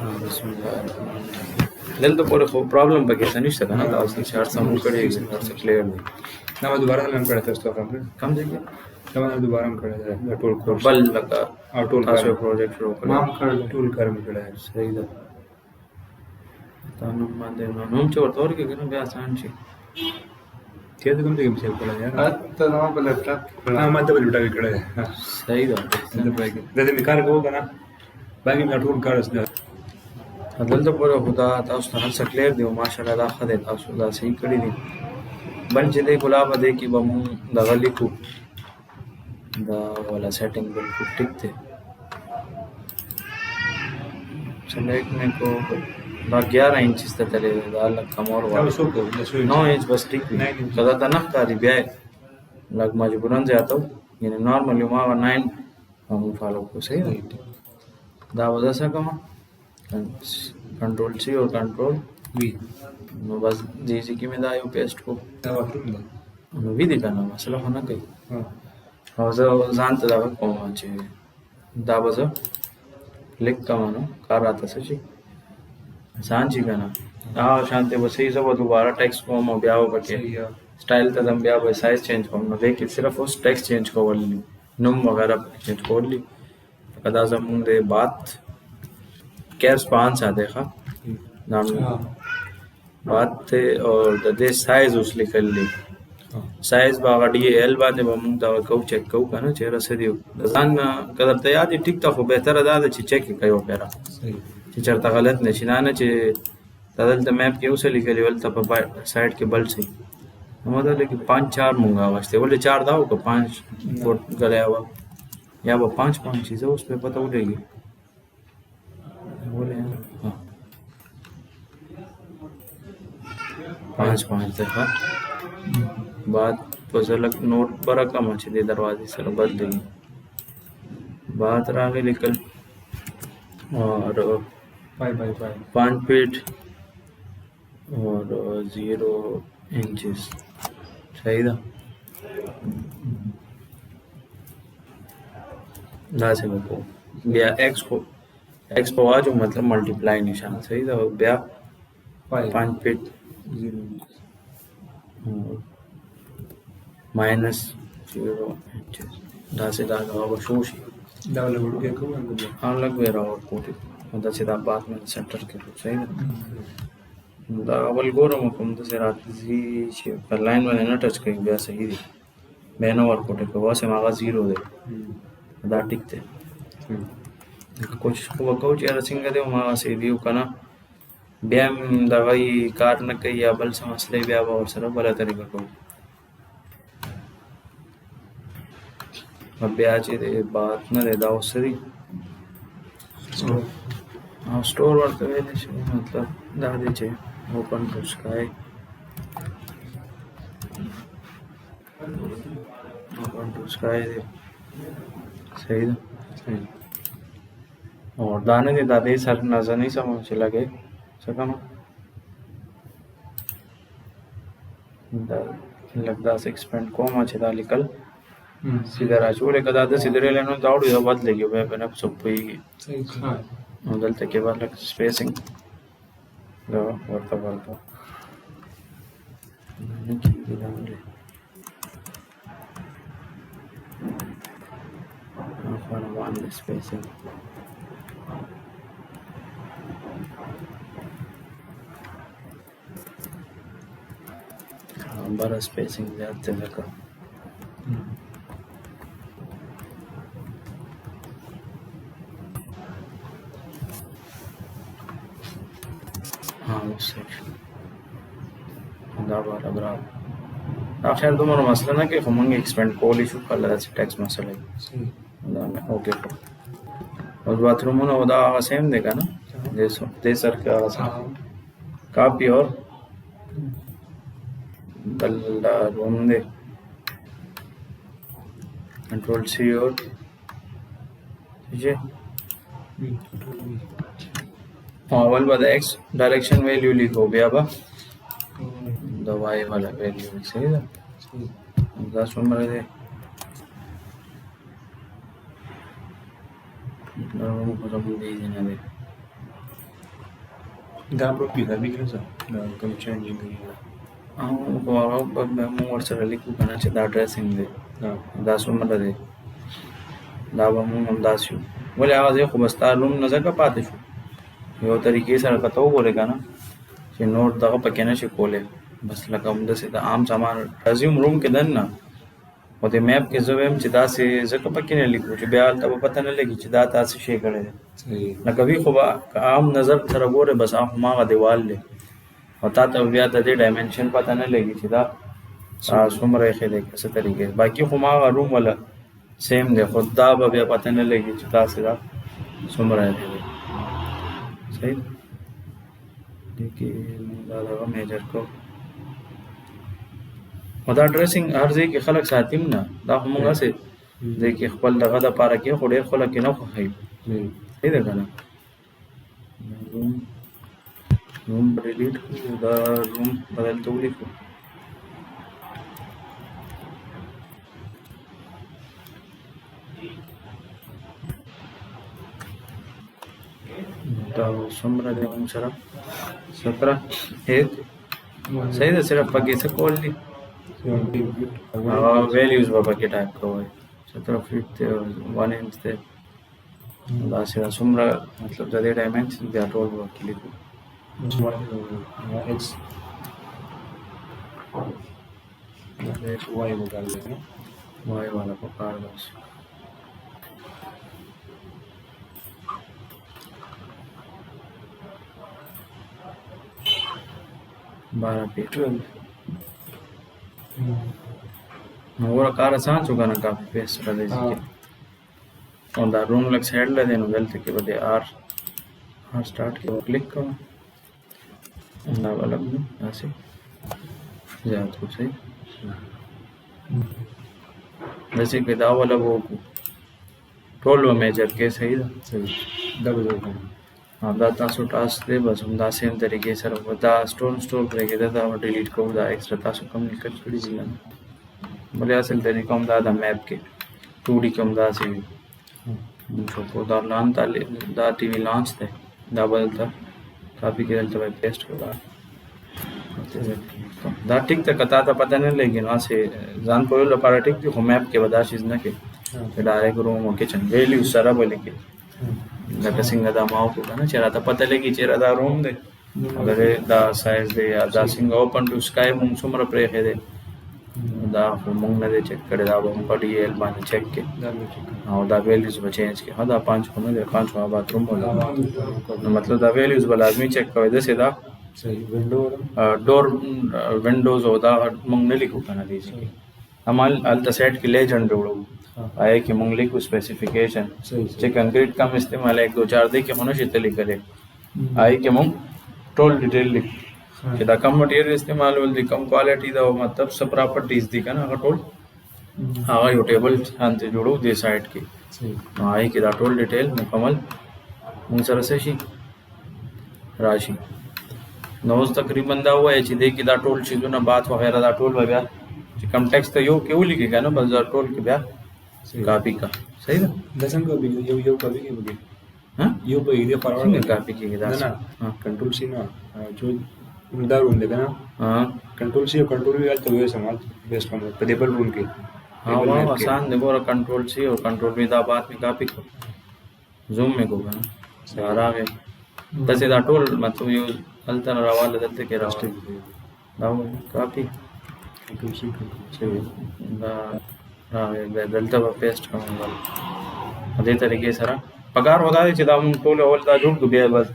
हाँ, बिस्मिल्लाह। दिल तो पूरे खूब प्रॉब्लम पे कैसे नहीं सकता ना तो उसकी चार समूह कड़ी और से क्लियर नहीं ना मैं दोबारा हम करे थे उसका काम कम जगह ना मैं दोबारा हम करे थे टूल कोर्स बल लगा और टूल था कर प्रोजेक्ट शुरू कर माम कर टूल कर में करे सही था तानु मादे नोम चोर तोर के करना बे आसान छी क्या तो कम से कम से बोला यार तो ना बोले तब हाँ मैं तो बिल्कुल बिटा करे सही था तो भाई जैसे निकाल को होगा ना बाकी मैं टूल कर उसने दिल तो पूरे खुदा था उस हर से क्लियर दियो माशाल्लाह दा खदे था उस दा सही कड़ी दी बल जदे गुलाब दे की बम दगली को दा वाला सेटिंग बिल्कुल ठीक थे सेलेक्ट में को दा 11 इंच तक तेरे दा अलग कम और क्या वाला उसको को जैसे 9 इंच बस ठीक थी 9 इंच। कदा था ना कारी ब्याह लग मजबूरन से आता हूँ यानी नॉर्मली वहाँ 9 हम फॉलो को सही है दा वजह से कमा कंट्रोल सी और कंट्रोल वी बस जी की में दायो पेस्ट को ना वापरू भी दिखाना मसला होना कहीं हाँ और जो जानते दावा कौन चे दा बजा क्लिक कमानो कार आता सची सांची का ना शांति बस यही सब दोबारा टेक्स्ट को हम ब्याह बके सही है स्टाइल तो हम ब्याह भाई साइज चेंज करना देखिए सिर्फ उस टेक्स्ट चेंज को वाली नुम वगैरह चेंज कर ली कदा जमुन दे बात कैस पांच आ देखा नाम हाँ बात थे और दे साइज उस लिखल ली हाँ साइज बागा डी एल बाते बमुंग दा को चेक को kana चेहरा से दियो दान कदर तयादी ठीक ता को बेहतर अदा ची चेक कयो पेरा सही ची चरता गलत ने छिनाने ची तदल त मैप के उसे लिखली वल त साइड के बल से मतलब लेकिन 5-4 मुंगा वास्ते बोले 4 दाओ को 5 वोट गले हुआ या वो 5 चीजें उस पे पता उड़ेगी बोले हाँ 5 देखा बात पजलक नोट बड़ा कम अच्छे दे दरवाजे से बदलेगी बात रागे निकल और 5 5 फीट और 0 इंचेस सही था ना से को ब्या एक्स को आज मतलब मल्टीप्लाई निशान सही था ब्या 5 फीट -0 इंचेस दा से दा वो शोशी डबल वुड एक को अंदर हाँ लग गया और कोटी मतलब सीधा बात में सेंटर के तो सही ना दा अवल गोरो मकुम तो से रात जी छे पर लाइन में ना टच कहीं ब्या सही थी मैंने और कोटे को वैसे मागा 0 दे दा ठीक थे कुछ को कोच यार सिंग दे मागा से दियो कना ब्याम दवाई कार न कई या बल समस्या ब्या और सर बला तरीका को अब ब्याज दे बात न दे दाओ सरी हाँ स्टोर वर्क वेले छे मतलब दादे छे open to sky open to sky दे सही है सही और दाने दे दादे सर नजर नहीं समझ लगे सकम लगदा 6.com अच्छे दालिकल सीधा राजूले कदा दे सीधे लेनो दाउड यो बात लेगी वे बने सब पे सही हाँ मोडल तक के बाद लग स्पेसिंग लो वर्ता one spacing बड़ा स्पेसिंग जाते लगा हाँ उससे दाबार अगर आखिर तुम्हारा मसला ना कि हम एक्सपेंड कॉल इशू कर लगा से टैक्स मसला सही ओके और बाथरूम में उदा सेम देगा ना जैसो दे सर का कापी और दल्ला रूम दे कंट्रोल सी और ये अवल बाद एक्स डायरेक्शन वैल्यू लिखो गया बा दवाई वाला वैल्यू सही है 10 नंबर दे रूम को सब दे देना दे دا پرو پی دا میکنه څه دا کوم چینجینګ کوي او هغه به موږ ورسره لیکو کنه چې دا ډریسینګ دی دا څومره دی دا به موږ همداسې یو ولې هغه ځای خو به ستا روم نه ځکه پاتې شو یو طریقې سره که ته وګورې که نه چې نوټ دغه پکې نه شي کولی بس لکه همداسې د عام سامان راځي هم روم کې دننه خو د میپ کې زه وایم چې داسې ځکه پکې نه لیکو چې بیا هلته به پته نه لګي چې دا تاسې شی کړی دی لکه وي خو به که عام نظر سره ګورې بس هماغه دیوال دی او تا ته بیا د دې ډایمنشن پته نه لګي چې دا څومره ایښی دی که څه طریقې باقي خو هماغه روم والا سیم دی خو دا به بیا پته نه لګي چې تاسې دا څومره ایښی دی صحیح دې کې موږ دا دغه میجر کوو او دا ډریسینګ هر ځای کې خلک ساتي هم نه دا خو موږ هسې ځای کې خپل دغه دپاره کې خو ډېر خلک یې نه خوښوي صحیح ده که نه روم ډیلیټ کړو دا روم بدلته ولیکو دا څومره دی موږ سره 17 1 صحیح ده صرف پکې څه کول دي ویلیوز به پکې ټایپ کوئ 17 فیټ دی 1 انچ دی داسې دا څومره مطلب د دې ډایمنشن بیا ټول به پکې لیکو एक्स वाई निकाल लेंगे वाई वाला को काट दो 12 फीट वो कार आसान चुका ना काफी पेस्ट कर दे और दा रूम लग साइड ले देनो गलती के बदे आर स्टार्ट के क्लिक करो ना वाला ऐसे जा तो सही जैसे कि दा वाला वो टोल मेजर के सही डबल हाँ दा तासो टास्क दे बस हम दा सेम तरीके से दा स्टोर करेंगे दा डिलीट करो दा एक्स्ट्रा तासो कम निकल पड़ी जिला बोले असल तरीका हम दा मैप के 2D कम दा से को दा लान दा टीवी लॉन्च थे दा बदलता काफी के दलता भाई पेस्ट करा दा ठीक था कता था पता नहीं लेकिन वहाँ से जान कोई लो पारा ठीक थी मैप के बता चीज़ ना के डायरेक्ट रूम और किचन वैल्यू सारा बोले के लगा सिंगा दा माओ को ना चेहरा था पता लगी चेहरा दा रूम दे अगर दा साइज दे या दा सिंगा ओपन टू स्काई मुंग सुमर प्रे है दे दा मुंग ने दे चेक करे दा हम पड़ी एल बाने चेक के हां दा वैल्यूज में चेंज के हां दा 5 को में 5 का बाथरूम होला मतलब दा वैल्यूज वाला आदमी चेक करे दे सीधा सही विंडो डोर विंडोज होता मुंग ने लिखो kana दीजिए हमाल अल्टा सेट की लेजेंड जोड़ो आए कि मुंग लिखो स्पेसिफिकेशन जे कंक्रीट कम इस्तेमाल है 1 2 4 दे के होना शितली करे आए कि मुंग टोल डिटेल लिख कि दा कम मटेरियल इस्तेमाल होल दी कम क्वालिटी दा मतलब सब प्रॉपर्टीज दी का ना टोल हां यो टेबल शांति जोड़ो दे साइड की सही आए कि दा टोल डिटेल मुकम्मल मुंग सर से शी राशि नोज तकरीबन दा हुआ है چې دې کې دا ټول چیزونه بات وغیرہ دا ټول بیا چې کم ټیکس ته یو کې ولي کې کنه بس دا ټول کې بیا کاپی کا صحیح ده د څنګه به یو کاپی کې بګي ها یو به دې فارورډ کاپی کې دا نه کنټرول سی نه جو دا روم دی کنه ها कंट्रोल सी कंट्रोल भी तो ये संभाल बेस्ट कम पे टेबल रूम के हाँ वहाँ आसान देखो और कंट्रोल सी और कंट्रोल में दा बात में कापी को जूम में को ना सारा आगे तसे दा टोल मतलब यो अल्टर रावाल दलते के रास्ते दा कापी कंट्रोल सी दा हाँ दलता पे पेस्ट करूँगा अदे तरीके सरा पगार होता है चिदा हम टोल अवल दा जुड़ गया बस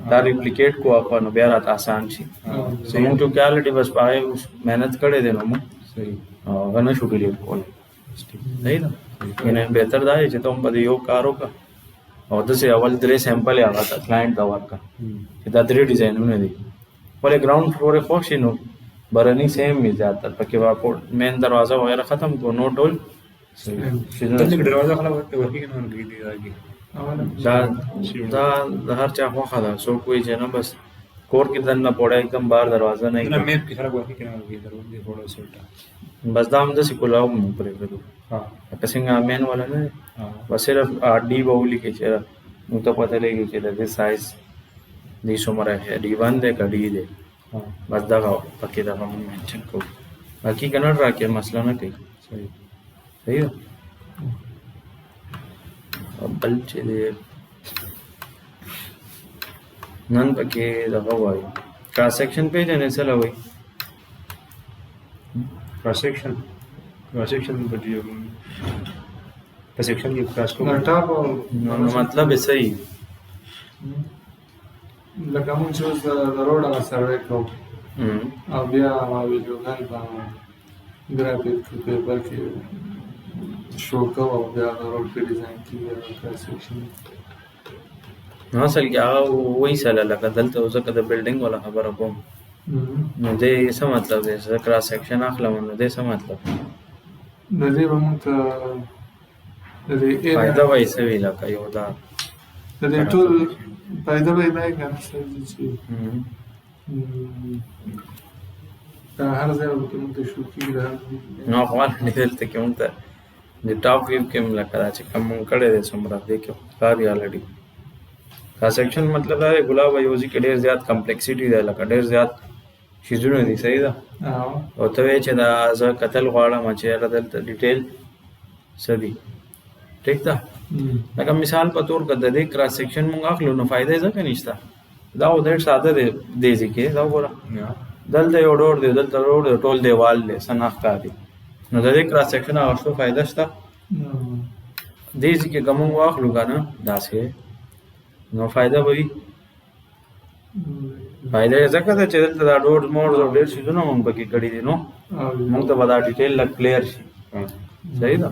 दा रिप्लिकेट को अपन बेरात आसान सी सही जो क्वालिटी बस पाए उस मेहनत करे देनो मु सही गना शुरू डिलीट कॉल सही ना इन्हें बेहतर दा है चिदा हम पदे योग कारो का और दसे अवल 3 सैंपल आ था क्लाइंट दा वर्क का चिदा 3 डिजाइन ने दी बोले ग्राउंड फ्लोर है खोशी नो बरनी सेम में जाता पके वापो मेन दरवाजा वगैरह खत्म को नो टोल तंग दरवाजा खला वर्किंग ना गई दी आगे دا हर चा खो खा सो कोई जे ना बस कोर के दन ना पड़ा एकदम बाहर दरवाजा नहीं ना मैप की खराब वर्किंग ना गई दरवाजे थोड़ा सोटा बस दाम दस कोलाओ ऊपर करो हां कसिंगा मेन वाला ना हां बस सिर्फ डी बाउली के चेहरा मुझे तो पता लगे कि दिस साइज دی څومره ډي 1 دی که ډي دی ها بس دغه پکې دغه مونږ منشن کوو باقي که نه راکې مسله نه کوي صحیح صحیح ده او بل چې دی نن پکې دغه وایي کراس سیکشن پېژنې څه له وایي क्रॉस सेक्शन बटी په सेक्शन کې क्रॉस کو ټاپ او نو مطلب یې صحیح لکه موږ چې اوس د روډ هغه سروې کوو او بیا ما ویډیوګان په ګرافیک پیپر کې شو کوو او بیا د روډ کې ډیزاین کېږي کراس سیکشن نو اصل کې هغه وایي سره لکه دلته اوس که د بلډینګ والا خبره کوم نو دې څه مطلب دی زه کراس سیکشن اخلم نو دې څه مطلب د دې به موږ ته د دې فایده وایي څه وي لکه یو دا د دې ټول فایده به یې نه که نه چې دا هر ځای به موږ ته شو کېږي د هر نو افغان دې دلته کې مونږ ته د ټاپ ویو کې هم لکه دا چې کوم مونږ کړی دی څومره دې کې ښکاري الریډي کراس سیکشن مطلب دا دی ګلاب وایي اوس کې ډېر زیات کمپلیکسیټي دی لکه ډېر زیات شیزونه دي صحیح ده او ته وایې چې دا زه کتل غواړم چې یاره دلته ډیټیل څه دي ټیک ده لکه مثال په طور که د دې کراس سیکشن مونږ اخلو نو فایده یې ځکه نشته دا خو ډېر ساده دی دې ځای کې دا وګوره دلته یو ډور دی دلته ډور دی ټول دیوال دی څه نه ښکاري نو د دې کراس سیکشن اخیستو فایده شته دې ځای کې که مونږ واخلو که نه داسې نو فایده به وي فایده یې ځکه ده چې دلته دا ډور موډ او ډېر څیزونه مونږ پکې کړي دي نو مونږ ته به دا ډیټیل لږ کلیر شي صحیح ده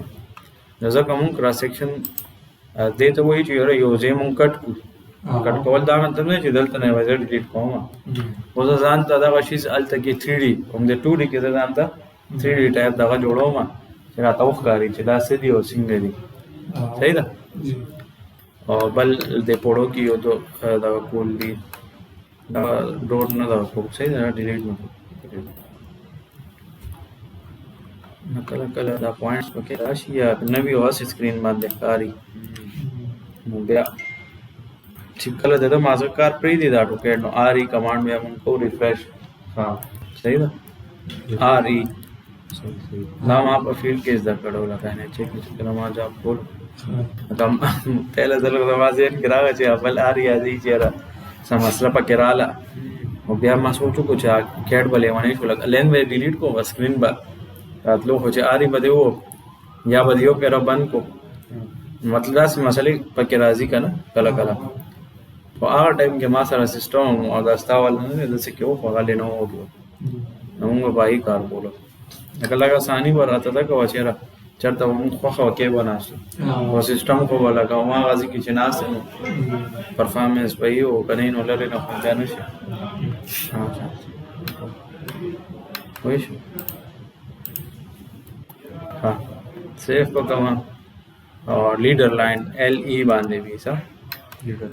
نو ځکه مونږ کراس سیکشن دې ته وایي چې یاره یو ځای مونږ کټ کړو کټ کول دا مطلب نه چې دلته نه یوازې ډیلیټ کوم خو زه ځان ته دغه شیز هلته کې 3D هم د 2D کې زه ځان ته 3D ټایپ دغه جوړوم چې راته وښکاري چې دا څه دي او څنګه دي صحیح ده او بل د پوړو کې یو دغه کول دي دا ډور نه دغه کوم صحیح ده ډیلیټ نه نو کله کله دا پوینټس پکې راشي یا نوي اوس سکرین باندې ښکاري نو بیا چې کله دغه مازه کار پرېږدي دا ټوکېټ نو آر ای کمانډ بیا موږ کوو ریفریش ها صحیح ده آر ای دا ما په فیلډ کې زده کړو لکه نه چې کله ما جاب کول پهله ځل د ما ذهن کې راغی چې خپل آر ای یادې چې یاره څه مسله پکې راله او بیا ما سوچو کو چې کیټ به لیونی شو لکه لین به ډیلیټ کو سکرین به راتلو خو چې آر ای به دی و یا به یو پیره بند کو مطلب داسې مسلې پکې راځي که نه کله کله په هغه ټایم کې ما سره سسټم او دا ستا والا نه دی داسې کې و خو هغه نه وکړو نو موږ به هغې کار کولو لکه لږ اساني به راته ده کوه چېرې چېرته به موږ خوښه وکې به ناستو خو سسټم خو به لکه هماغه ځای کې چې ناست نو پرفارمنس به یې و که نه نو لرې نه خو بیا نه شي پوه شو ها سیف به کوه او لیډر لاین ایل ای باندې وي څه لیډر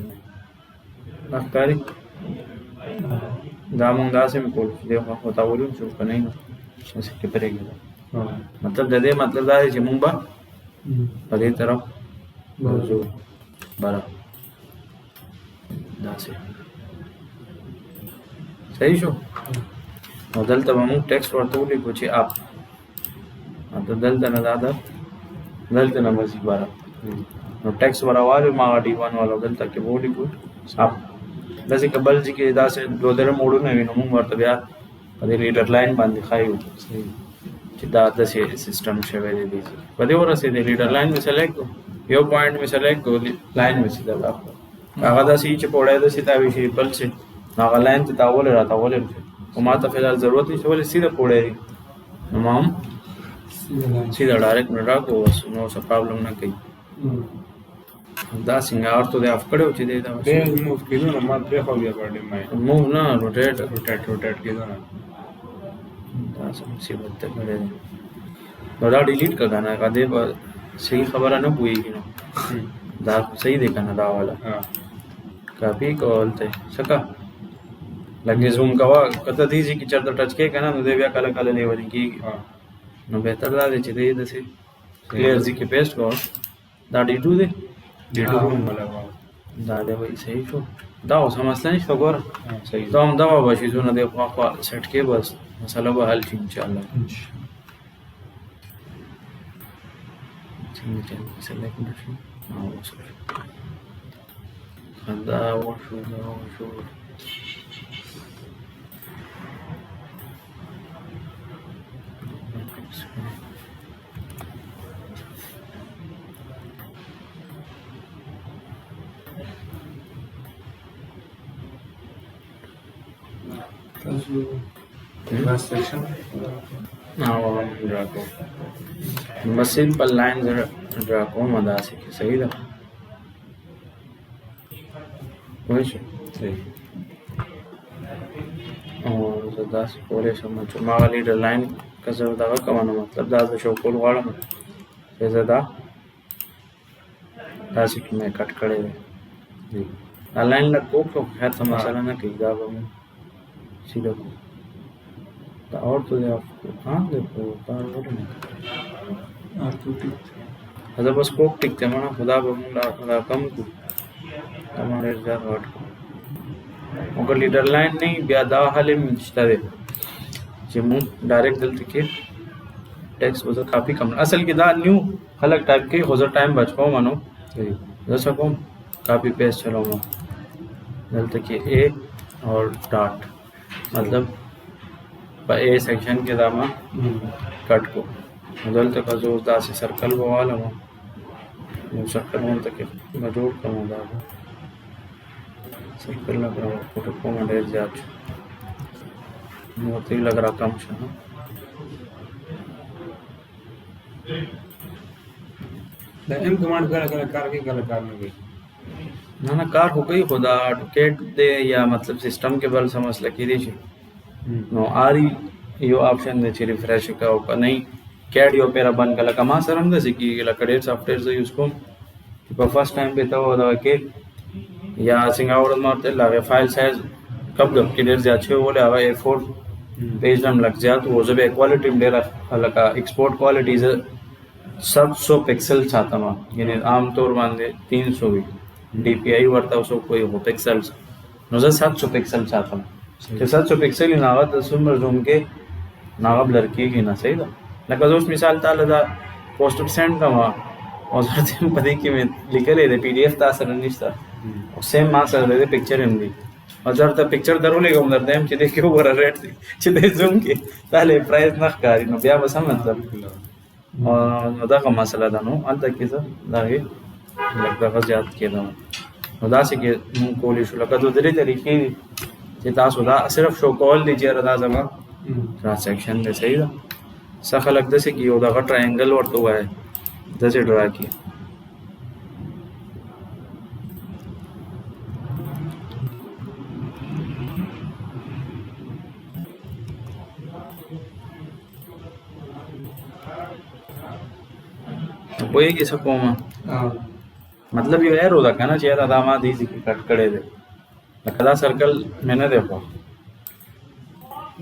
ښکاري دا مونږ داسې هم کول چې دی خو تا ولیم چې که نه نو داسې کې پرېږدي مطلب د دې مطلب دا دی چې مونږ به په دې طرف ځو بره داسې صحیح شو نو دلته به مونږ ټیکسټ ورته ولیکو چې اپ دلته نه دا ده دلته نه به ځي بره نو ټیکسټ به راوالو ما هغه ډي 1 والا دلته کې به ولیکو اپ داسې که بل ځای کې داسې دوه درې موډونه وي نو مونږ ورته بیا په دې لیډر لاین باندې ښایو چې دا داسې سیسټم شوی دی دې په دې ورسېدی لیډر لاین مې سلیکټ کړو یو پوینټ مې سلیکټ کړو لاین مې سیده راغلو هغه داسې چې په وړی داسې تاوي شي بل شي نو هغه لاین ته تاولې راتاولې خو ما ته فلحال ضرورت نشته ولې سیده په وړی دی نو ما هم سیده ډایرکټ مې راکړو بس نو څه پرابلم نه کوي دا سنگار تو دې اف کړو چې دې دا به موو کېدو نو ما پرې خو بیا باندې ما موو نه روټیټ کېدو نه دا څه مصیبت ته کړی دی نو دا ډیلیټ کړه که نه که دې به صحیح خبره نه پوهېږي نو دا صحیح دی که نه دا والا کاپي کول ته څه که لږ زوم کوه که ته دې ځای کې چېرته ټچ کوې که نه نو دی بیا کله کله لیونې کېږي نو بهتر دا دی چې دې داسې کلیر ځای کې پیسټ کوه دا ډي 2 دی ډیټو هم ولا دا دی وایي صحیح شو دا اوس هم مسله نشته ګوره صحیح دا هم دغه به شیزونه دی خواخوا سیټ کې بس مسله به حل شي انشاءالله څنګه چې سلیکټ نشي اوس دا وشو دا وشو تاسو last section ड्रा को बस सिंपल लाइन ड्रा को मदा से सही था वही صحیح और زدا से پورې سمجھ ما غلی د لاین کزه دا کومه مطلب دا د شو کول غواړم چې زدا تاسو کې مې کټ کړی دی لاین لا کو خیر څه مسله نه کوي دا به سیده کو دا اور تو دی हाँ देखो کار ورنه دا بس کوک ټیک ته مانه خدا به موږ کم کو हमारे ज़र हट को मगर लीडर लाइन नहीं ब्यादा हाले मिलता है जिमू डायरेक्ट दल के टेक्स्ट वजह काफ़ी कम असल की दा न्यू अलग टाइप के होजर टाइम बच पाओ मानो जैसा को काफ़ी पेस्ट चलो मैं दल के ए और डॉट मतलब ए सेक्शन के दामा कट को दल तक जो दा से सर्कल वाला वो सर्कल तक मजोड़ कम दा सर्कल लग रहा है फोटो को मडे जाच मोती लग रहा कम से द एम कमांड कर कार के गल कार में गई ना कार हो गई खुदा एडवोकेट दे या मतलब सिस्टम के बल समझ लगी दी नो आरी यो ऑप्शन दे ची रिफ्रेश का होगा नहीं कैड यो पेरा बन कला कमा सरम दे कि लकड़े सॉफ्टवेयर से यूज को पर फर्स्ट टाइम पे तो होता के या सिंगापुर मारते लगे फाइल साइज कब के देर से अच्छे बोले हवा A4 पेज हम लग जाए तो वो जब क्वालिटी में डेरा लगा एक्सपोर्ट क्वालिटी से 700 पिक्सल चाहता मैं यानी आमतौर मान दे 300 भी DPI वर्ता उसको कोई हो पिक्सल्स नज़र 700 पिक्सल चाहता मैं तो 700 पिक्सल ही नावा तो सुमर जूम के नावा ब्लर की ना सही था ना कज़ो उस मिसाल ताला दा पोस्ट सेंड का वहाँ और जब पता कि मैं लिखे ले दे PDF था सर निश्ता सेम मार्क्स दे दे पिक्चर हिंदी और जब तक पिक्चर दरोले को उधर देम चिदे क्यों बरा रेट चिदे जूम के ताले प्राइस ना कारी नो बिया बस मतलब और दा का मसला था नो अंत के सर लागे लगता है ज्यादा के ना दा से के मु कोली शो लगा तो दरे तरीके जे तास होदा सिर्फ शो कॉल दीजिए रदा जमा ट्रांसैक्शन दे सही था सख लगता से कि होदा का ट्रायंगल और तो है जैसे ड्रा की वही कि सको मतलब ये एरो दा कहना चाहिए था दामा दी जी कट करे दे कदा सर्कल मैंने देखो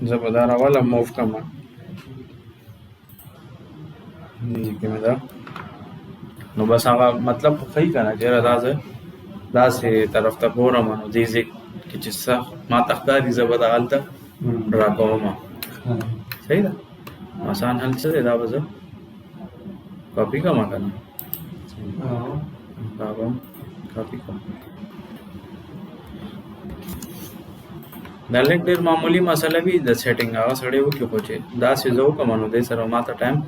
जब दारा वाला मूव कमा जी के में दा नो बस आवा मतलब सही करना चाहिए दा से तरफ तक हो रहा मानो जी जी कि जिससा माता का रिजर्व दालता ड्रा को मा सही था आसान हल से दा बस कॉपी का मा करना कॉपी का डायरेक्ट देर मामूली मसाला भी द सेटिंग आवा सड़े वो क्यों पहुंचे दा से जो का मानो दे सर माता टाइम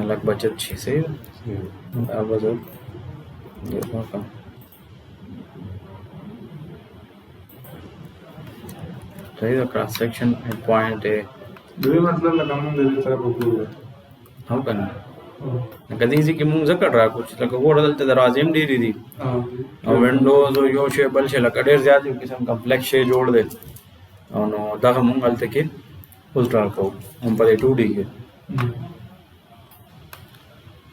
अलग बचत छी से अब जो देखो का सही है क्रॉस सेक्शन पॉइंट है दो मतलब लगा हम दे तरफ को हम करना कदी सी कि मुंह जकड़ रहा कुछ लगा वो बदलते दरवाजे में डी दी और विंडोज और यो शेबल से लगा डेर ज्यादा किस्म कॉम्प्लेक्स से जोड़ दे और नो दागा मुंह गलते के उस ड्रा को हम पर 2D के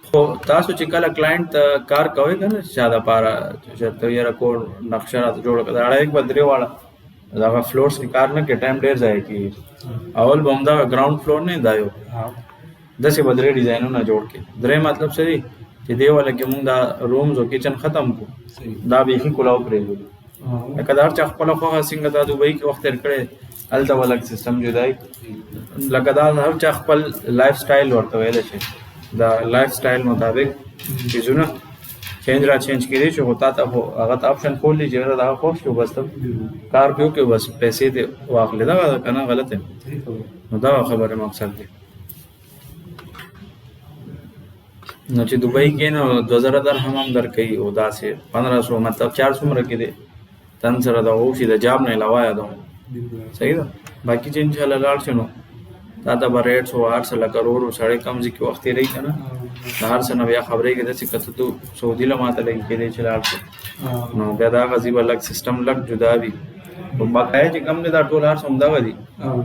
तो तासु चिकला क्लाइंट कार कवे कने ज्यादा पारा जब ये रको नक्शा जोड़ कर आड़ा एक बदरे वाला दागा फ्लोर्स की कार न के टाइम डेर जाए कि अवल बमदा ग्राउंड फ्लोर नहीं दायो दस बदरे डिजाइनों ना जोड़ के दरे मतलब सही कि दे वाला के मुंदा रूम्स और किचन खत्म को دا بیخي کلاو پرېږدو لکه دا هر چا خپله خوښه څنګه دا دوبۍ کې وخت تېر کړی هلته به لږ سیستم جدای لکه دا هر چا خپل لایف سټایل ورته ویلی شي د لایف سټایل مطابق چیزونه چینج را چینج کېدی شي خو تا ته خو هغه ته آپشن کول دي چې هغه دغه خوښ شي بس ته کار پې وکړې بس پیسې دې واخلې دغه ده که نه غلط دی نو دغه خبرې مقصد دی نو چې دوبۍ کې نو 2000 درهم هم درکوي او داسې 1500 مطلب 400 څومره کې دی تن سره د وشي د جاب نه علاوه یادوم صحیح ده باقي چې انشاءالله لاړ شي نو تا ته به ریټ 100 لکه ورو سړی کم ځي کې وخت تېروي که نه د هر څه نه بیا خبرې کې داسې که ته تو سعودي له ماته لګي کېدی چې لاړ شي نو بیا دا غځي به لږ سیسټم لږ جدا وي خو بقایا چې کم دی دا ټول هر څه همدغه دي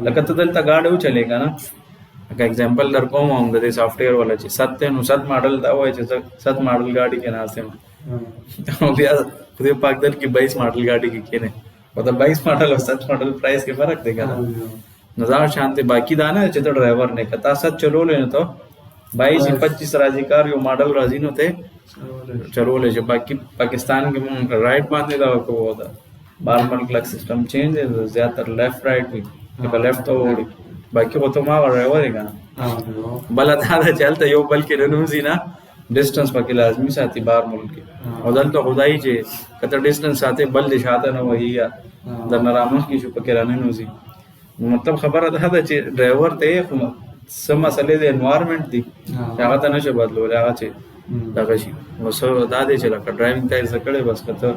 لکه ته دلته ګاډی وچلې که نه لکه اگزامپل در کوم هم د دې سافټویر والا چې 7 دی نو 7 ماډل دا وایي چې زه 7 ماډل ګاډي کې ناست یم او بیا خدای پاک در کې 22 ماډل ګاډي کې کېنې او د 22 ماډل او 7 ماډل پرایس کې فرق دی که نه نو دا شان دی باقي دا نه چې ته ډرایور نه که تا 7 چلولی نو ته 22 25 راځي کار یو ماډل راځي نو ته چلولی چې باقي پاکستان کې مونږ رایټ باندې دا کوو دا بار ملک لک سیسټم چینج دی زیاتر لیفټ رایټ وي لکه لیفټ ته وړي باقي خو ته ما ډرایور یې که نه بله دا ده چې هلته یو بل کې ننوځي نه ډسټنس پکې لازمي ساتي بار ملک کې او دلته خدایي چې که ته ډسټنس ساتې بل دې شاته نه وهي یا درنه رامخکې شو پکې راننوځي مطلب خبره دا ده چې ډرایور ته یې خو څه مسلې د انوایرمنټ دي چې هغه ته نه شي بدلولی هغه چې دغه شي نو څه دا دی چې لکه ډرایوینګ ته یې زده کړی بس که ته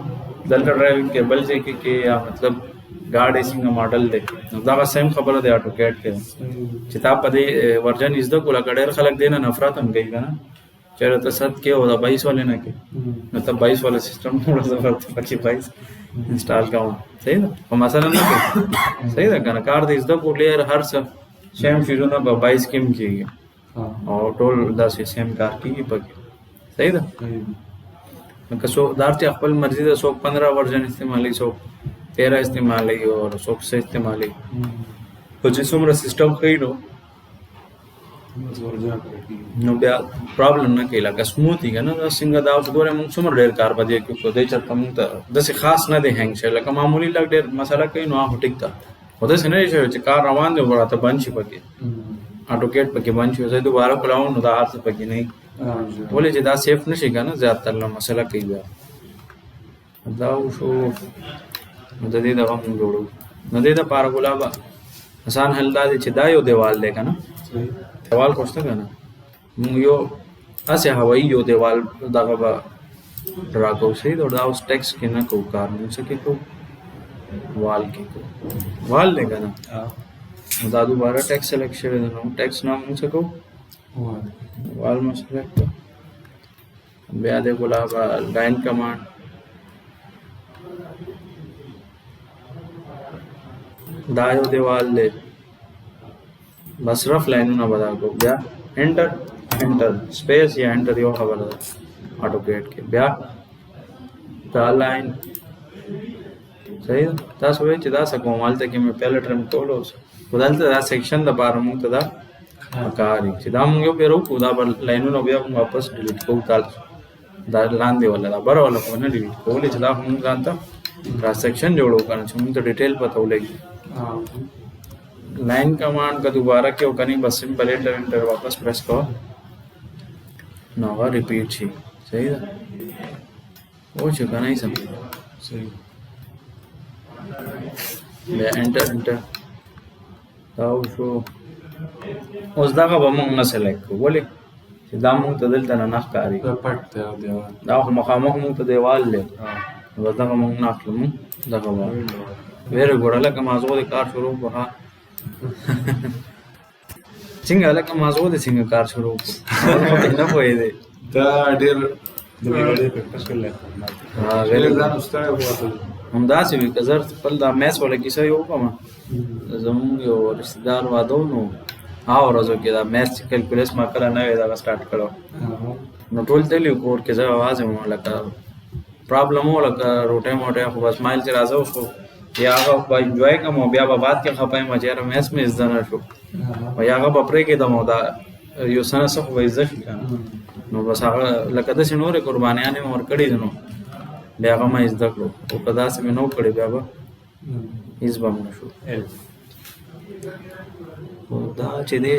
دلته ډرایوینګ کې بل ځای کې یا مطلب ګاډی څنګه ماډل دی نو دغه سیم خبره دی آټو کیټ کې چې تا په دې ورجن زده کړو لکه ډېر خلک دی نه نفرت هم کوي که نه چېرې ته 7 کې او دا 22 والے نه کې نو ته 22 والا سیسټم ټوله ضرورت پکې 22 انسټال کوم صحیح ده خو مثلا نه کوي صحیح ده که نه کار دی زده کړو ډېر هر څه سیم چیزونه په 22 کې هم کېږي او ټول داسې سیم کار کېږي پکې صحیح ده لکه څوک دا هر چا خپل مرضي ده څوک 15 ورژن استعمالوي څوک 13 استعمالوي او څوک څه استعمالوي خو چې څومره سیسټم ښه نو نو بیا پرابلم نه کوي لکه سموتھ که نه دا څنګه دا اوس ګوره مونږ څومره ډېر کار په دې کې کوو دی چېرته مونږ ته داسې خاص نه دی هینګ شوی لکه معمولي لږ ډېر مسله کوي نو هغه ټیک ده خو داسې نه دی شوی چې کار روان دی او راته بند شي پکې آټو کیټ پکې بند شي زه دوباره کلاوم نو دا هر څه پکې نه وي ولې چې دا سیف نه شي که نه زیاتر له مسله کوي بیا دا شو نو د دې دغه مونږ جوړو نو دې دپاره ګلابه آسان حل دا دی چې دا یو دیوال دی که نه دیوال خو شته که نه مونږ یو هسې هوایي یو دیوال دغه به ډرا کوو صحیح ده دا اوس ټیکس کې نه کوو کار مونږ څه کې کوو وال کې کوو وال دی که نه نو دا دوباره ټیکس سلیکټ شوی دی نو ټیکس نه مونږ څه کوو وال مو سلیکټ کوو بیا دی ګلابه لاین کمانډ دا یو دیوال دی بس رف لاینونه به دا کوو بیا انټر سپیس یا انټر یو خبره ده آټو کیټ کې بیا دا لاین صحیح ده تاسو وایئ چې دا څه کوم هلته کې مې پیله ټرم کولو خو دلته دا سیکشن دپاره مونږ ته دا پکار وي چې دا مونږ یو پرې وکړو دا به لاینونه بیا مونږ واپس ډیلیټ کوو دا لاندې والا دا بره والا خو نه ډیلیټ کولی چې دا خو مونږ ځان ته کرا سیکشن جوړو که نه چې مونږ ته ډیټیل پته ولګي लाइन कमांड का दोबारा क्यों करनी बस सिंपल एंटर वापस प्रेस करो ना होगा रिपीट छी सही है हो चुका नहीं सब सही मैं एंटर ताऊ शो उस दागा बमंग ना सेलेक्ट को बोले दामंग तो दिल तना नाख कारी पट देवाल दाख मखामख मुंग तो देवाल ले बस दागा मंग नाख लम दागा वेरी गुड लक माजो दे कार शुरू बहा څنګه لکه مازغو دې څنګه کار شروع کړو نه پوهېدې دا ډېر د ویډیو په تشکیل همداسې وي که زه خپل دا میث والا کیسه یې وکړم زمونږ یو رشته دار واده و نو هغه ورځو کې دا میث چې کیلکولیس ما کله نوی دغه سټارټ کړو نو ټول تللي وو کور کې زه یوازې وم لکه پرابلم و لکه روټۍ موټۍ خو بس مایل چې راځه شو یا هغه به انجوای کوم او بیا به بعد کې خفه یم چې یاره میث مې زده نه شو او یا هغه به پرېږدم او دا یو څه نه څه خو به یې زده شي که نه نو بس هغه لکه داسې نورې قربانیانې مې ورکړي دي نو بیا هغه ما زده کړو او که داسې مې نه و کړی بیا به هېڅ به هم نه شو خو دا چې دی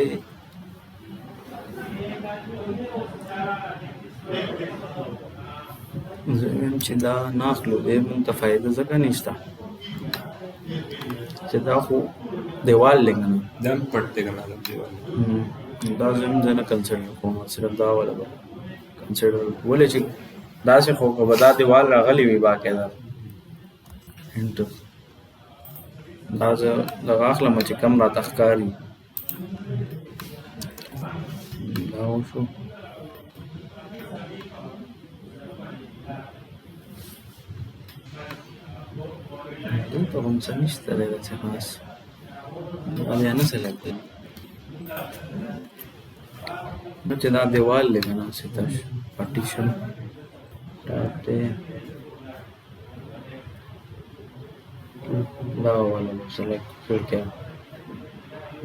زه ویم چې دا نه اخلو دی مونږ ته فایده ځکه نشته چې دا خو دیوال دی که نه دا هم پټ دی که نه دا دیوال دا زه هم زه نه کنسیډر کوم صرف دا والا به کنسیډر ولې چې داسې خو که به دا دیوال راغلی وي باقاعده انټر دا زه دغه اخلم چې کم راته ښکاري دا وشو دلته هم څه نشته دی داسې خاص دا بیا نه سلیکټ دی نو چې دا دیوال دی که نه ستا پارټیشن ټاپ دی دا والا سلیکټ کړ کیا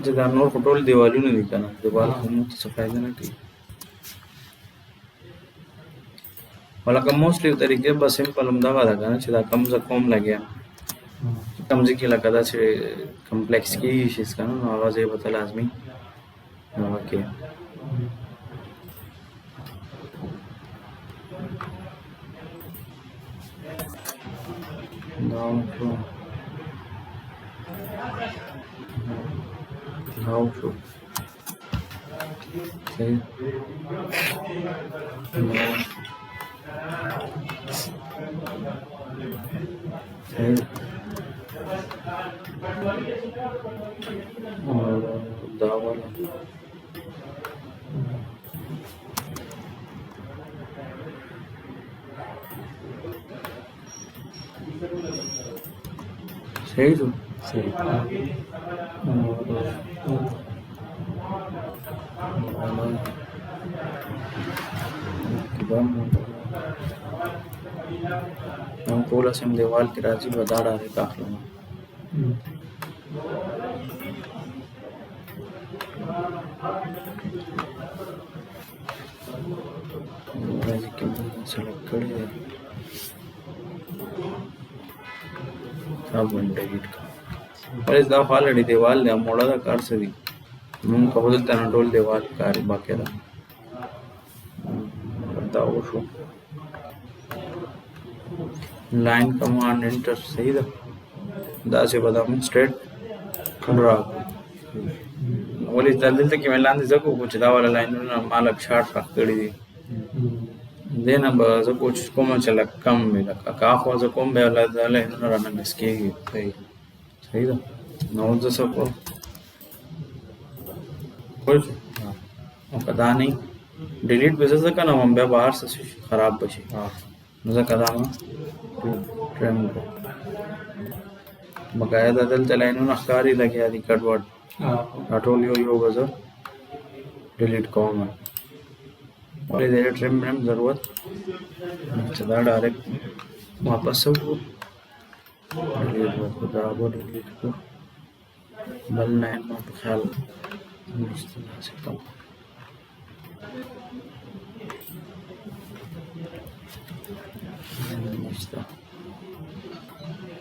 چې دا نور خو ټول دیوالونه دي که نه دیوال خو موږ ته څه فایده نه کوي ولکه موسټلی طریقې به سمپل همدغه ده که نه چې دا کم زه کوم لګیا کم ځای کې لکه داسې کمپلیکس کېږي شیز که نه نو هغه ځای به ته لازمي هغه کې دا وشو دا وشو صحیح صحیح دا والا صحیح شو صحیح हम कोला से हम देवाल के राजी बता रहे काफी सेलेक्ट कर दिया अब डिलीट कर और इस दफा ऑलरेडी देवाल ने मोड़ा था कार से दी मुंह का बदलता ना डोल देवाल कार बाकी था बताओ शो लाइन कमांड एंटर सही था दा से बता हम स्ट्रेट खड़ा वली दलदल तक मैं लांदी जको कुछ दा वाला लाइन ना मालक शॉट रख कड़ी दी देना बस कुछ कोम चला कम मिला का खो जो कोम बे वाला लाइन ना रन मिसके सही सही था नो जो सब कुछ हां पता नहीं डिलीट बेसिस का ना हम बे बाहर से खराब बची हां नजा कदा ट्रेन को बकायदा दलते लाइनों अखकारी लगे आदि कटवर्ड टोल यो गजर डिलीट कौन और इधर ट्रिम में ज़रूरत चला डायरेक्ट वापस से वो डिलीट को बराबर डिलीट को बल नाइन में तो ख्याल इस तरह से कम